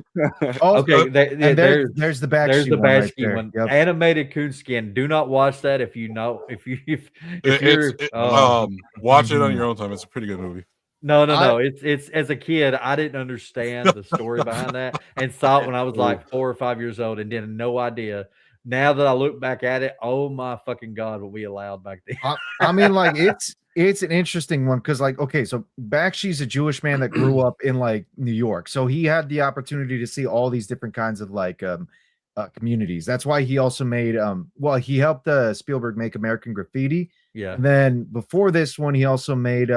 Oh, Okay, and there's the back there's the one right Bashki there. one. Yep. Animated coonskin. Do not watch that if you know if you're watch it on your own time. It's a pretty good movie. No. It's as a kid, I didn't understand the story behind that and saw it when I was like 4 or 5 years old and did no idea. Now that I look back at it, oh my fucking God, what we allowed back then. I mean, like it's an interesting one because, like, okay, so Bakshi's a Jewish man that grew up in like New York, so he had the opportunity to see all these different kinds of like communities. That's why he also made he helped Spielberg make American Graffiti. Yeah. And then before this one, he also made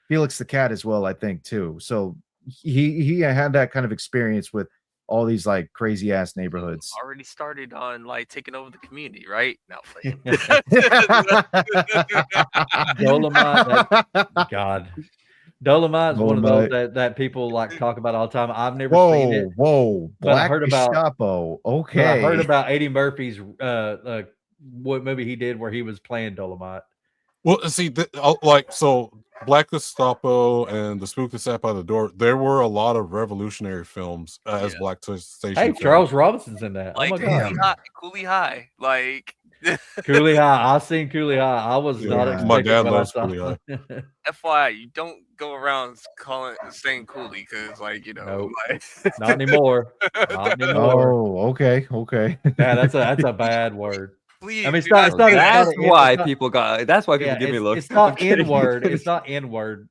Felix the Cat as well, I think too. So he had that kind of experience with all these like crazy ass neighborhoods. Already started on like taking over the community, right? Now playing. Dolomite, God. Dolomite is one of those Dolomite. that people like talk about all the time. I've never seen it. Whoa, But I Black heard about- Gestapo. But Okay, I heard about Eddie Murphy's what movie he did where he was playing Dolomite. Well, see, Black Gestapo and The Spook That Sat by the Door. There were a lot of revolutionary films as Yeah. Black Station. Hey, Charles Robinson's in that. Like oh my God. Coolie High. Like Coolie High. I've seen Coolie High. I was not Yeah. expecting My dad what I loves saw. Coolie FYI, you don't go around saying Cooley because, like, Nope. like, Not anymore. Not anymore. Oh, okay. Yeah, that's a bad word. please, I mean, it's do not. It's not not. say It's that. not. That's It's why not people got. That's why people yeah, give me looks. it's not I'm kidding. N word. It's not N word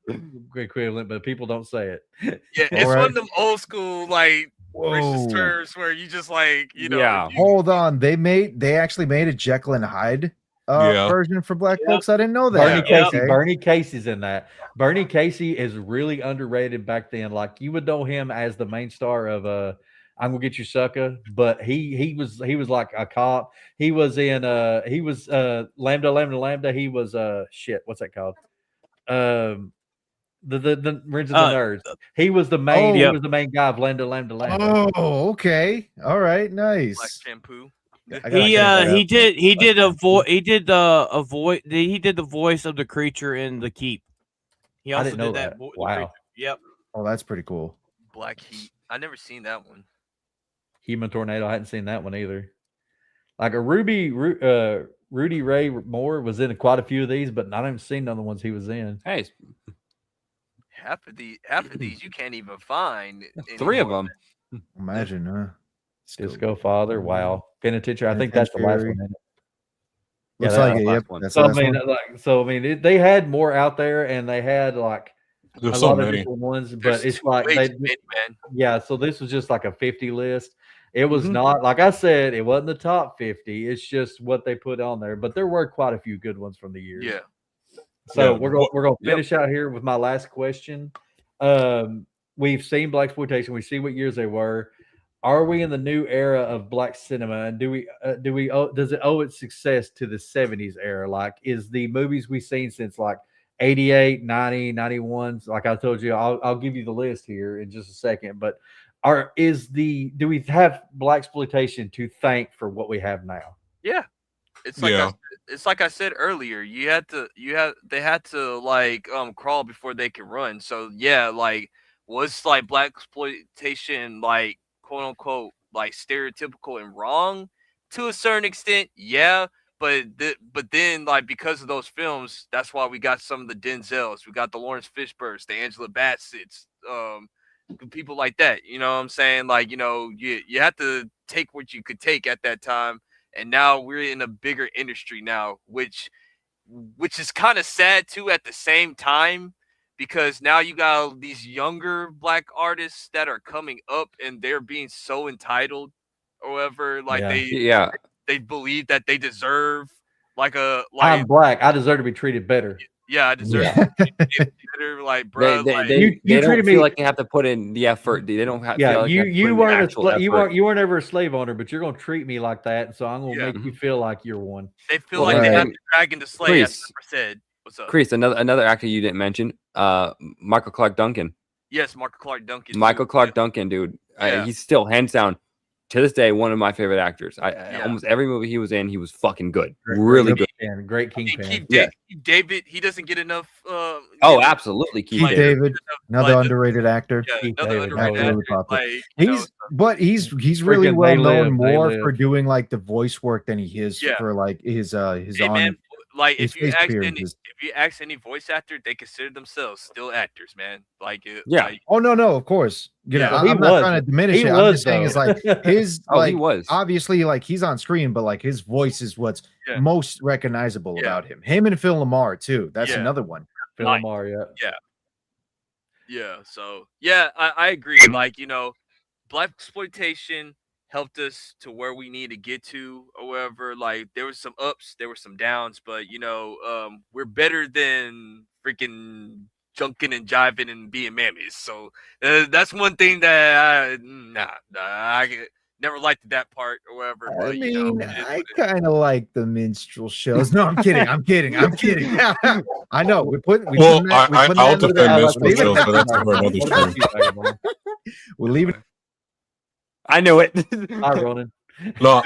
equivalent, but people don't say it. Yeah, All it's one right. of them old school like racist Whoa. terms where you just like, Yeah. Hold on. They actually made a Jekyll and Hyde Yeah. version for black Yep. folks. I didn't know that. Bernie Casey. Okay. Bernie Casey's in that. Bernie Casey is really underrated back then. Like you would know him as the main star of I'm Gonna Get You Sucker, but he was like a cop. He was in Lambda. He was shit. What's that called? The Rings of the Nerds. He was the main. Oh. He was the main guy of Lambda. Oh, okay. All right. Black Nice. shampoo. I gotta check that out. He did the voice of the creature in The Keep. He I also didn't know did that. the Wow. creature. Yep. Oh, that's pretty cool. Black Heat. I never seen that one. Human Tornado. I hadn't seen that one either. Like a Rudy Ray Moore was in quite a few of these, but I haven't seen none of the ones he was in. Hey, Half of these you can't even find. 3 of anymore. them. Imagine, huh? Disco Father. Wow. Penitentiary. I think that's the last one. Isn't it? Looks Yeah, like that's it. the Yep. last one. That's So the I last mean, one. they had more out there, and they had like There's a so lot of many. different ones, There's but it's like way they, too many, man. yeah. So this was just like a 50 list. It was Mhm. not like I said. It wasn't the top 50. It's just what they put on there. But there were quite a few good ones from the years. Yeah. So Yeah. we're gonna Yep. finish out here with my last question. We've seen blaxploitation. We see what years they were. Are we in the new era of black cinema? And does it owe its success to the 70s era? Like, is the movies we've seen since like 88, 90, 91? Like I told you, I'll give you the list here in just a second. But do we have blaxploitation to thank for what we have now? Yeah. It's like Yeah. it's like I said earlier. They had to like crawl before they could run. So yeah, like was like blaxploitation like quote unquote like stereotypical and wrong to a certain extent? Yeah. But then like because of those films, that's why we got some of the Denzels, we got the Lawrence Fishburnes, the Angela Bassett's, people like that. You know what I'm saying? Like, you have to take what you could take at that time. And now we're in a bigger industry now, which is kind of sad too at the same time, because now you got these younger black artists that are coming up and they're being so entitled or whatever, like Yeah. they believe that they deserve I'm black. I deserve to be treated better. yeah, I deserve Yeah. to be better, like, bro. They You don't treated feel me- like they have to put in the effort. They don't have. Yeah, feel like they have to put you in weren't the a actual slave. effort. You weren't ever a slave owner, but you're gonna treat me like that, and so I'm gonna Yeah. make you feel like you're one. They feel Well, like they have right. to drag into slay, as Kreese. Pepper said. What's up? Kreese, another actor you didn't mention, Michael Clark Duncan. Yes, Michael Clark Duncan. Michael too. Clark Duncan, dude. Yeah. He's still hands down to this day one of my favorite actors. Yeah. Almost every movie he was in, he was fucking good, Great really good. Kingpin, great I mean, Kingpin. Keith Yeah. David, he doesn't get enough. Oh, absolutely, Keith Keith David. David, another like, underrated actor. Yeah, Keith another David, underrated really actor, popular. like, He's really Freaking well They known Live, They more Live. for doing like the voice work than he is Yeah. for like his hey, on. man, like his if you face ask appearances. any voice actor, they consider themselves still actors, man. Like, Yeah. like, Oh no, of course. You know, Yeah. He I'm not was. trying to diminish He it. I'm was, just saying it's though. like his Oh, like he was. obviously like he's on screen, but like his voice is what's Yeah. most recognizable Yeah. about him. Him and Phil Lamar too. That's Yeah. another one. Phil Nice. Lamar, yeah. yeah. So yeah, I agree. Like, blaxploitation helped us to where we need to get to, or whatever. Like, there was some ups, there were some downs, but we're better than freaking junking and jiving and being mammies. So that's one thing that I never liked that part or whatever. I But mean, it is I what it is. kind of like the minstrel shows. No, I'm kidding. I'm kidding. I know we put Well, I'll defend this minstrel shows, but that's for another stream. We're leaving. I knew it. Hi, Ronan. No,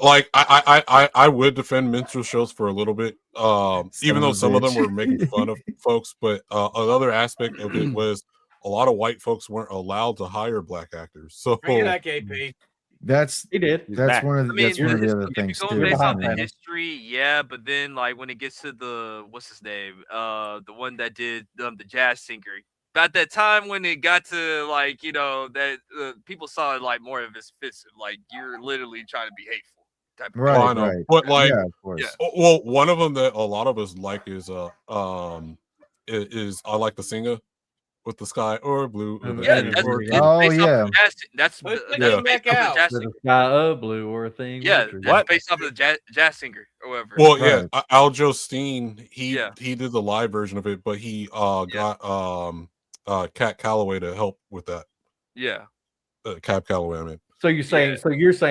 like I would defend minstrel shows for a little bit, even though some of them were making fun of folks. But another aspect of it was a lot of white folks weren't allowed to hire black actors. So Bring it back, AP. He did. That's one of the, I mean, that's one of the it's- other if you're things going too. based behind off the Thanos. history, yeah, but then like when it gets to the what's his name, the one that did the jazz singer. About that time when it got to like that people saw it like more of as like you're literally trying to be hateful type of Right, I know, right. but like, Yeah, of course. well, one of them that a lot of us like is is I like the singer with the sky or blue. Or the Yeah, air that's or it's blue. Oh, based off yeah. of jazz. That's Put the Yeah. name based back off of out. the jazz The singer. sky of blue or a thing. Yeah, Richard. that's What? based off of the jazz singer or whatever. Well, yeah, Right. Al Josteen, Yeah. he did the live version of it, but he got Cat Calloway to help with that. Yeah. Cap Calloway, I mean. So you're saying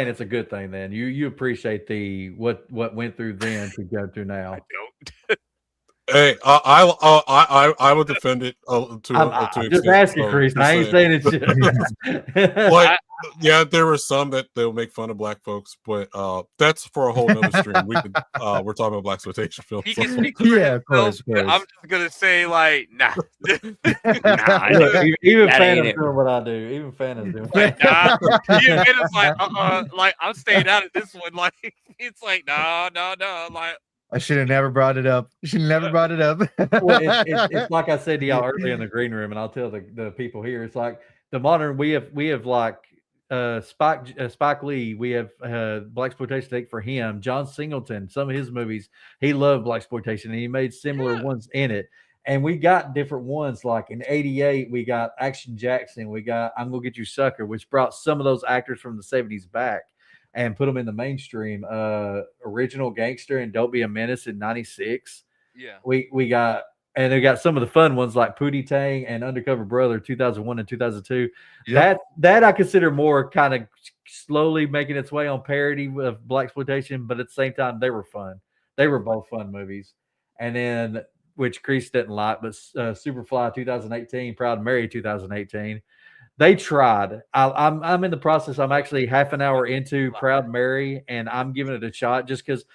it's a good thing then. You appreciate the what went through then to go through now. I don't. Hey, I would defend it to I'm to just extent, asking, so Chris. just I ain't saying it's just. like yeah, there were some that they'll make fun of black folks, but that's for a whole nother stream. We're talking about blaxploitation films. He So. can speak for Yeah, of himself, course, of but I'm course. just gonna say like, nah. Nah, Look, even That ain't Phantom's it. doing what I do. Even Phantom's doing. Like, nah. Ian Bennett's like, like I'm staying out of this one. Like, it's like, no. Like, I should have never brought it up. Should have never brought it up. Well, it's like I said to y'all earlier in the green room, and I'll tell the people here. It's like the modern. We have like Spike Lee. We have blaxploitation take for him. John Singleton. Some of his movies, he loved blaxploitation, and he made similar ones in it. And we got different ones. Like in '88, we got Action Jackson. We got I'm Gonna Get You Sucker, which brought some of those actors from the '70s back and put them in the mainstream. Original Gangster and Don't Be a Menace in '96. yeah. We got, and they got some of the fun ones like Pootie Tang and Undercover Brother 2001 and 2002. Yeah. That I consider more kind of slowly making its way on parody of blaxploitation, but at the same time they were fun. They were both fun movies. And then which Kreese didn't like, but Superfly 2018, Proud Mary 2018. They tried. I'm in the process. I'm actually half an hour into Proud Mary, and I'm giving it a shot just because.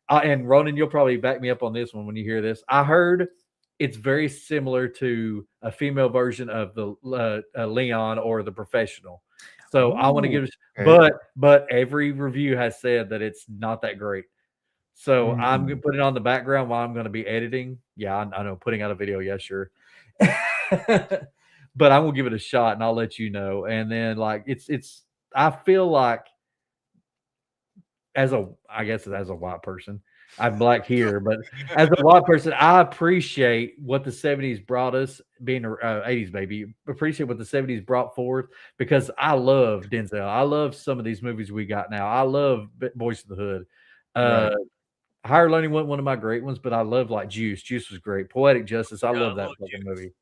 And Ronan, you'll probably back me up on this one when you hear this. I heard it's very similar to a female version of the Leon or The Professional. So I want to give it, but every review has said that it's not that great. So I'm going to put it on the background while I'm going to be editing. Yeah, I know, putting out a video. Yeah, sure. But I'm gonna give it a shot, and I'll let you know. And then, like, it's. I feel like, as a white person, I'm black here, but as a white person, I appreciate what the '70s brought us. Being a '80s baby, appreciate what the '70s brought forth because I love Denzel. I love some of these movies we got now. I love Boys of the Hood. Right. Higher Learning wasn't one of my great ones, but I love like Juice. Juice was great. Poetic Justice. I love that fucking movie.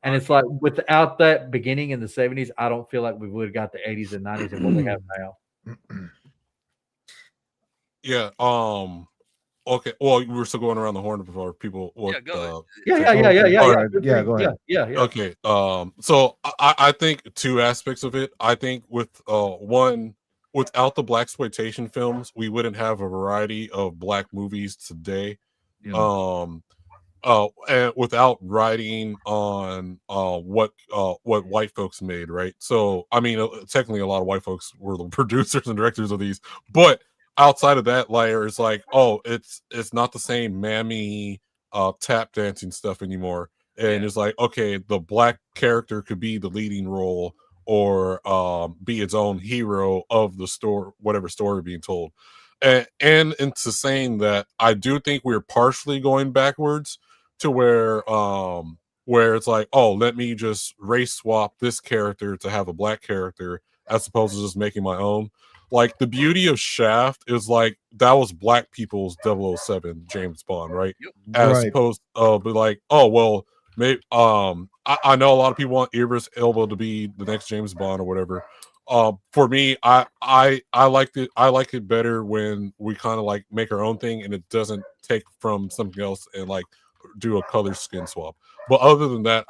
And it's like without that beginning in the '70s, I don't feel like we would have got the '80s and '90s and what we have now. Yeah. Okay. Well, we were still going around the horn before people. Yeah, go Yeah. Okay. So I think two aspects of it. I think with one, without the blaxploitation films, we wouldn't have a variety of black movies today. And without writing on what white folks made, right? So I mean, technically, a lot of white folks were the producers and directors of these, but outside of that layer, it's like, oh, it's not the same mammy tap dancing stuff anymore, and it's like, okay, the black character could be the leading role or be its own hero of the story, whatever story being told. And into saying that, I do think we're partially going backwards to where it's like, oh, let me just race swap this character to have a black character as opposed to just making my own. Like the beauty of Shaft is like that was black people's 007 James Bond, right? As opposed to be like, oh well, maybe I know a lot of people want Idris Elba to be the next James Bond or whatever. For me, I liked it. I like it better when we kind of like make our own thing and it doesn't take from something else and like do a color skin swap. But other than that,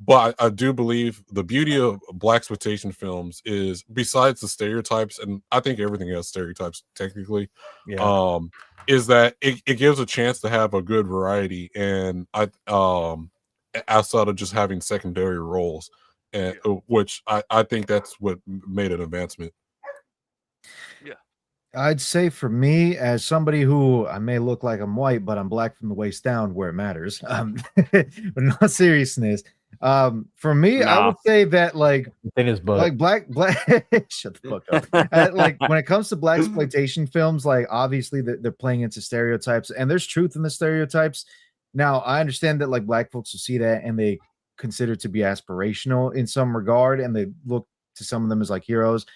but I do believe the beauty of blaxploitation films is, besides the stereotypes, and I think everything has stereotypes technically, is that it gives a chance to have a good variety, and outside of just having secondary roles. and which I think that's what made an advancement. I'd say for me, as somebody who I may look like I'm white, but I'm black from the waist down where it matters. But in all seriousness, for me, I would say that like black shut the fuck up. Like when it comes to blaxploitation films, like obviously they're playing into stereotypes, and there's truth in the stereotypes. Now I understand that like black folks will see that and they consider it to be aspirational in some regard, and they look to some of them as like heroes.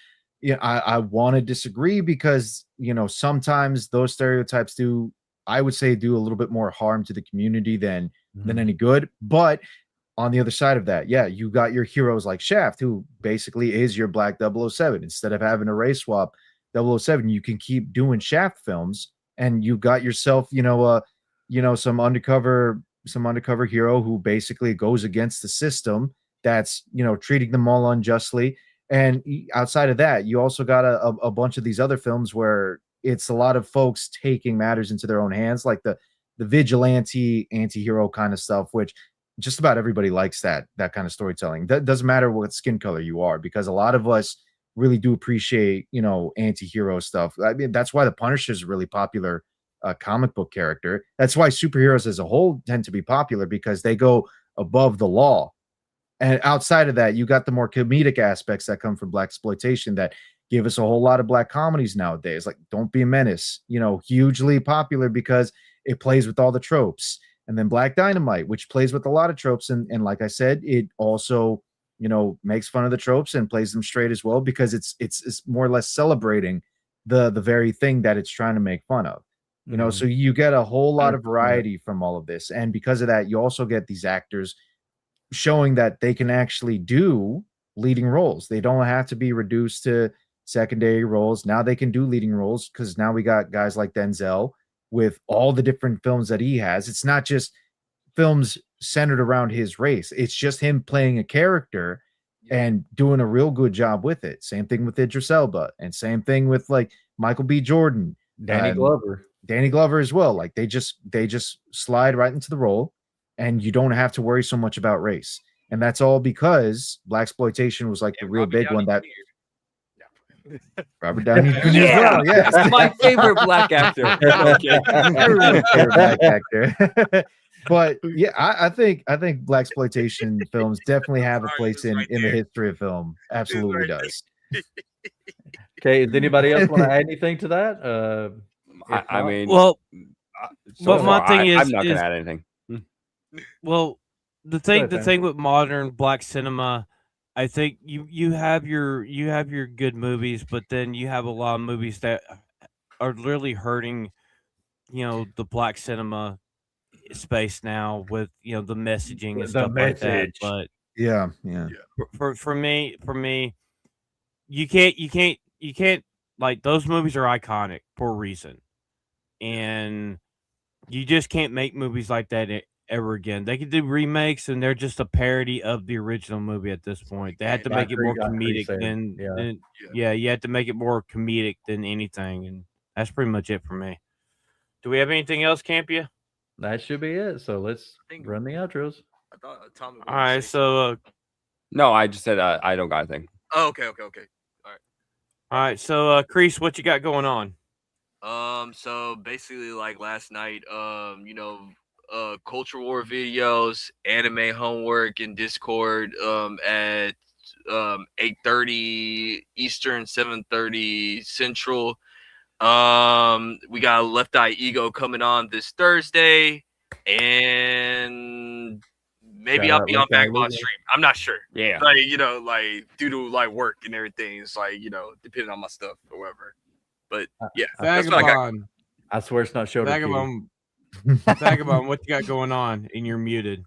Yeah, I want to disagree because sometimes those stereotypes do, I would say, do a little bit more harm to the community than any good. But on the other side of that, yeah, you got your heroes like Shaft, who basically is your black 007. Instead of having a race swap 007, you can keep doing Shaft films, and you got yourself, some undercover hero who basically goes against the system that's treating them all unjustly. And outside of that, you also got a bunch of these other films where it's a lot of folks taking matters into their own hands, like the vigilante anti-hero kind of stuff, which just about everybody likes that kind of storytelling. That doesn't matter what skin color you are, because a lot of us really do appreciate, anti-hero stuff. I mean, that's why the Punisher is a really popular comic book character. That's why superheroes as a whole tend to be popular, because they go above the law. And outside of that, you got the more comedic aspects that come from blaxploitation that give us a whole lot of black comedies nowadays, like Don't Be a Menace, hugely popular because it plays with all the tropes. And then Black Dynamite, which plays with a lot of tropes. And like I said, it also, makes fun of the tropes and plays them straight as well, because it's more or less celebrating the very thing that it's trying to make fun of. So you get a whole lot of variety from all of this. And because of that, you also get these actors showing that they can actually do leading roles. They don't have to be reduced to secondary roles. Now they can do leading roles, because now we got guys like Denzel with all the different films that he has. It's not just films centered around his race. It's just him playing a character and doing a real good job with it. Same thing with Idris Elba, and same thing with like Michael B. Jordan, Danny Glover as well. Like they just slide right into the role, and you don't have to worry so much about race. And that's all because blaxploitation was like the real big one that Robert Downey Jr. as well. Yeah, that's my favorite black actor. Black actor. But yeah, I think blaxploitation films definitely have a place in the history of film. Absolutely does. Okay, does anybody else want to add anything to that? I mean, well, so my far, thing I'm not going to add anything. Well, the thing with modern black cinema, I think you have your good movies, but then you have a lot of movies that are literally hurting, the black cinema space now with the messaging and stuff like that. But yeah. For me, you can't like, those movies are iconic for a reason, and you just can't make movies like that ever again. They can do remakes, and they're just a parody of the original movie at this point. They have to make it more comedic than you have to make it more comedic than anything, and that's pretty much it for me. Do we have anything else, Campia? That should be it. So let's run the outros. I thought Tom. All right, so no, I just said I don't got anything. Oh, okay. All right, so Kreese, what you got going on? So basically, like last night, culture war videos, anime homework in Discord, at 8:30 Eastern, 7:30 Central. We got Left Eye Ego coming on this Thursday, and maybe I'll be on Vagabond stream. I'm not sure. Yeah, like due to like work and everything, it's like depending on my stuff or whatever. But yeah, that's what I got. I swear it's not showing. Vagabond, what you got going on? And you're muted.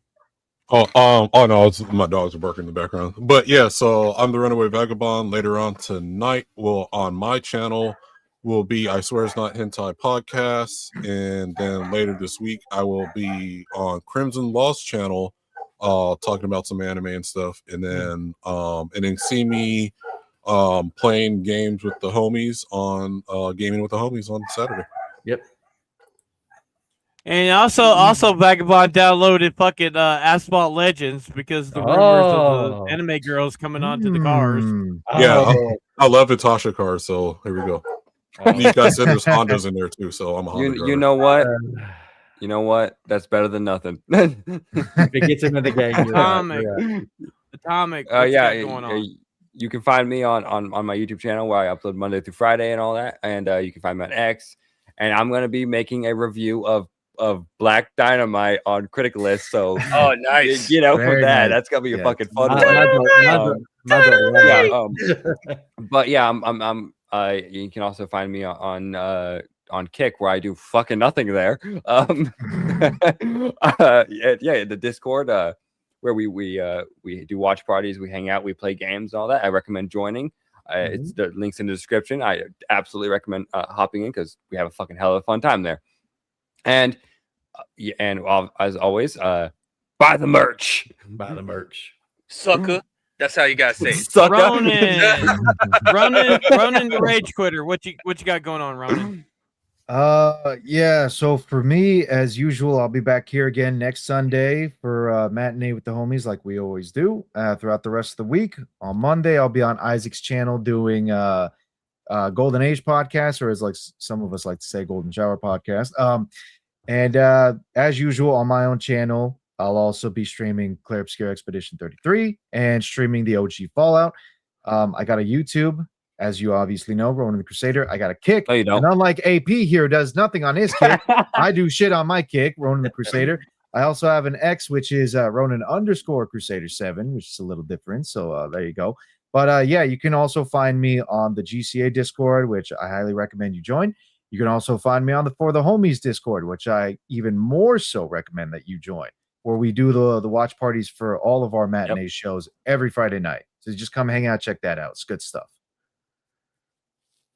Oh no, it's my dogs are barking in the background. But yeah, so I'm the Runaway Vagabond. Later on tonight, on my channel will be I Swear It's Not Hentai podcast, and then later this week I will be on Crimson Lost channel, talking about some anime and stuff, and then see me playing games with the homies on gaming with the homies on Saturday. Yep. And also Vagabond downloaded fucking Asphalt Legends because the rumors of the anime girls coming onto the cars. Yeah, I love Natasha cars, so here we go. You guys said there's Hondas in there too, so I'm a Honda You know what? You know what? That's better than nothing. If it gets into the game, you're right. Atomic. Yeah, going on? You can find me on my YouTube channel where I upload Monday through Friday and all that, and you can find me on X. And I'm gonna be making a review of Black Dynamite on Critic List. So oh, nice. You know, for that, that's gonna be a fucking fun one. But yeah, you can also find me on Kick, where I do fucking nothing there. Yeah, the Discord, where we do watch parties, we hang out, we play games, all that. I recommend joining. It's the links in the description. I absolutely recommend hopping in because we have a fucking hell of a fun time there. And as always, buy the merch. Buy the merch, sucker. That's how you gotta say it. Sucker. Ronan the Rage Quitter. What you got going on, Ronan? Yeah, so for me, as usual, I'll be back here again next Sunday for Matinee with the Homies, like we always do throughout the rest of the week. On Monday, I'll be on Isaac's channel doing Golden Age podcast, or as like some of us like to say, Golden Shower podcast. And as usual, on my own channel, I'll also be streaming Claire Obscure Expedition 33 and streaming the OG Fallout. I got a YouTube, as you obviously know, Ronan the Crusader. I got a Kick. No, you don't. And unlike AP here does nothing on his Kick, I do shit on my Kick, Ronan the Crusader. I also have an X, which is Ronan_Crusader7, which is a little different. So there you go. But yeah, you can also find me on the GCA Discord, which I highly recommend you join. You can also find me on the For the Homies Discord, which I even more so recommend that you join, where we do the watch parties for all of our matinee shows every Friday night. So just come hang out, check that out. It's good stuff.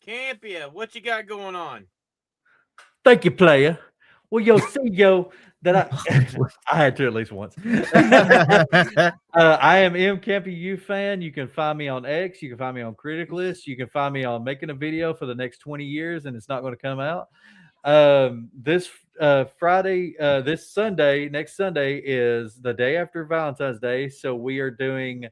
Campia, what you got going on? Thank you, player. Well, that I had to at least once. I am M Campy U fan. You can find me on X. You can find me on Critic List. You can find me on making a video for the next 20 years, and it's not going to come out. This Friday, next Sunday is the day after Valentine's Day, so we are doing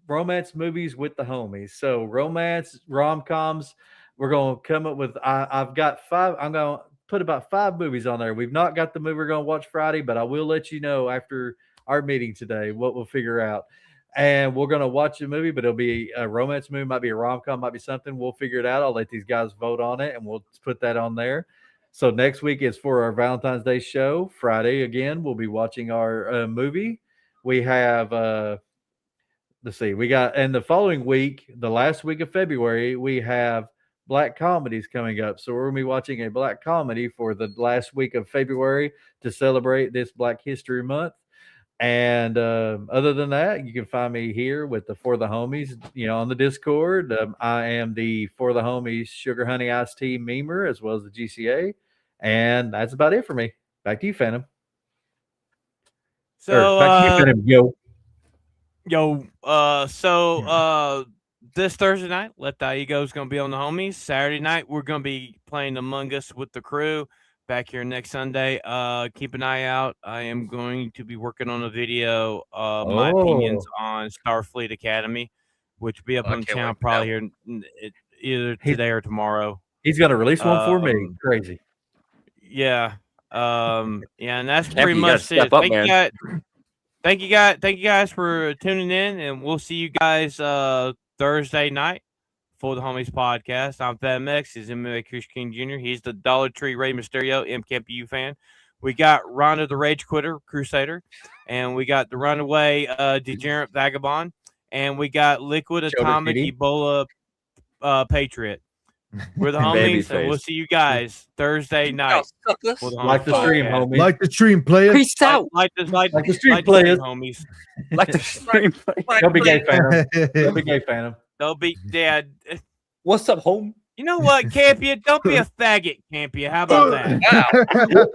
romance movies with the homies. So romance rom-coms. We're going to come up with. I've got 5. I'm going to put about 5 movies on there. We've not got the movie we're going to watch Friday, but I will let you know after our meeting today what we'll figure out. And we're going to watch a movie, but it'll be a romance movie, might be a rom-com, might be something. We'll figure it out. I'll let these guys vote on it, and we'll put that on there. So next week is for our Valentine's Day show. Friday, again, we'll be watching our movie. We have, let's see, and the following week, the last week of February, we have Black comedies coming up. So we're going to be watching a Black comedy for the last week of February to celebrate this Black History Month. And other than that, you can find me here with the For the Homies, on the Discord. I am the For the Homies Sugar Honey Iced Tea memer, as well as the GCA. And that's about it for me. Back to you, Phantom. So, back to you, Phantom. This Thursday night, Let the Ego is going to be on the Homies. Saturday night, we're going to be playing Among Us with the crew. Back here next Sunday. Keep an eye out. I am going to be working on a video of my opinions on Starfleet Academy, which will be up on the channel probably here either today or tomorrow. He's going to release one for me. Crazy. Yeah. And that's pretty much it. Thank you guys for tuning in, and we'll see you guys Thursday night for the Homies podcast. I'm FatMX. He's MMA-Kreese-King Jr. He's the Dollar Tree Rey Mysterio, MKPU fan. We got Ronda the Rage Quitter, Crusader, and we got the Runaway Degenerate Vagabond, and we got Liquid Atomic Ebola Patriot. We're the homies, and we'll see you guys Thursday night. Like the stream, homies. Like the stream, players. Peace out. Like the stream, players, homies. Like the stream, players. Don't be gay, Phantom. Don't be gay, Phantom. Don't be dead. What's up, home? You know what, Campia? Don't be a faggot, Campia. How about that? Wow.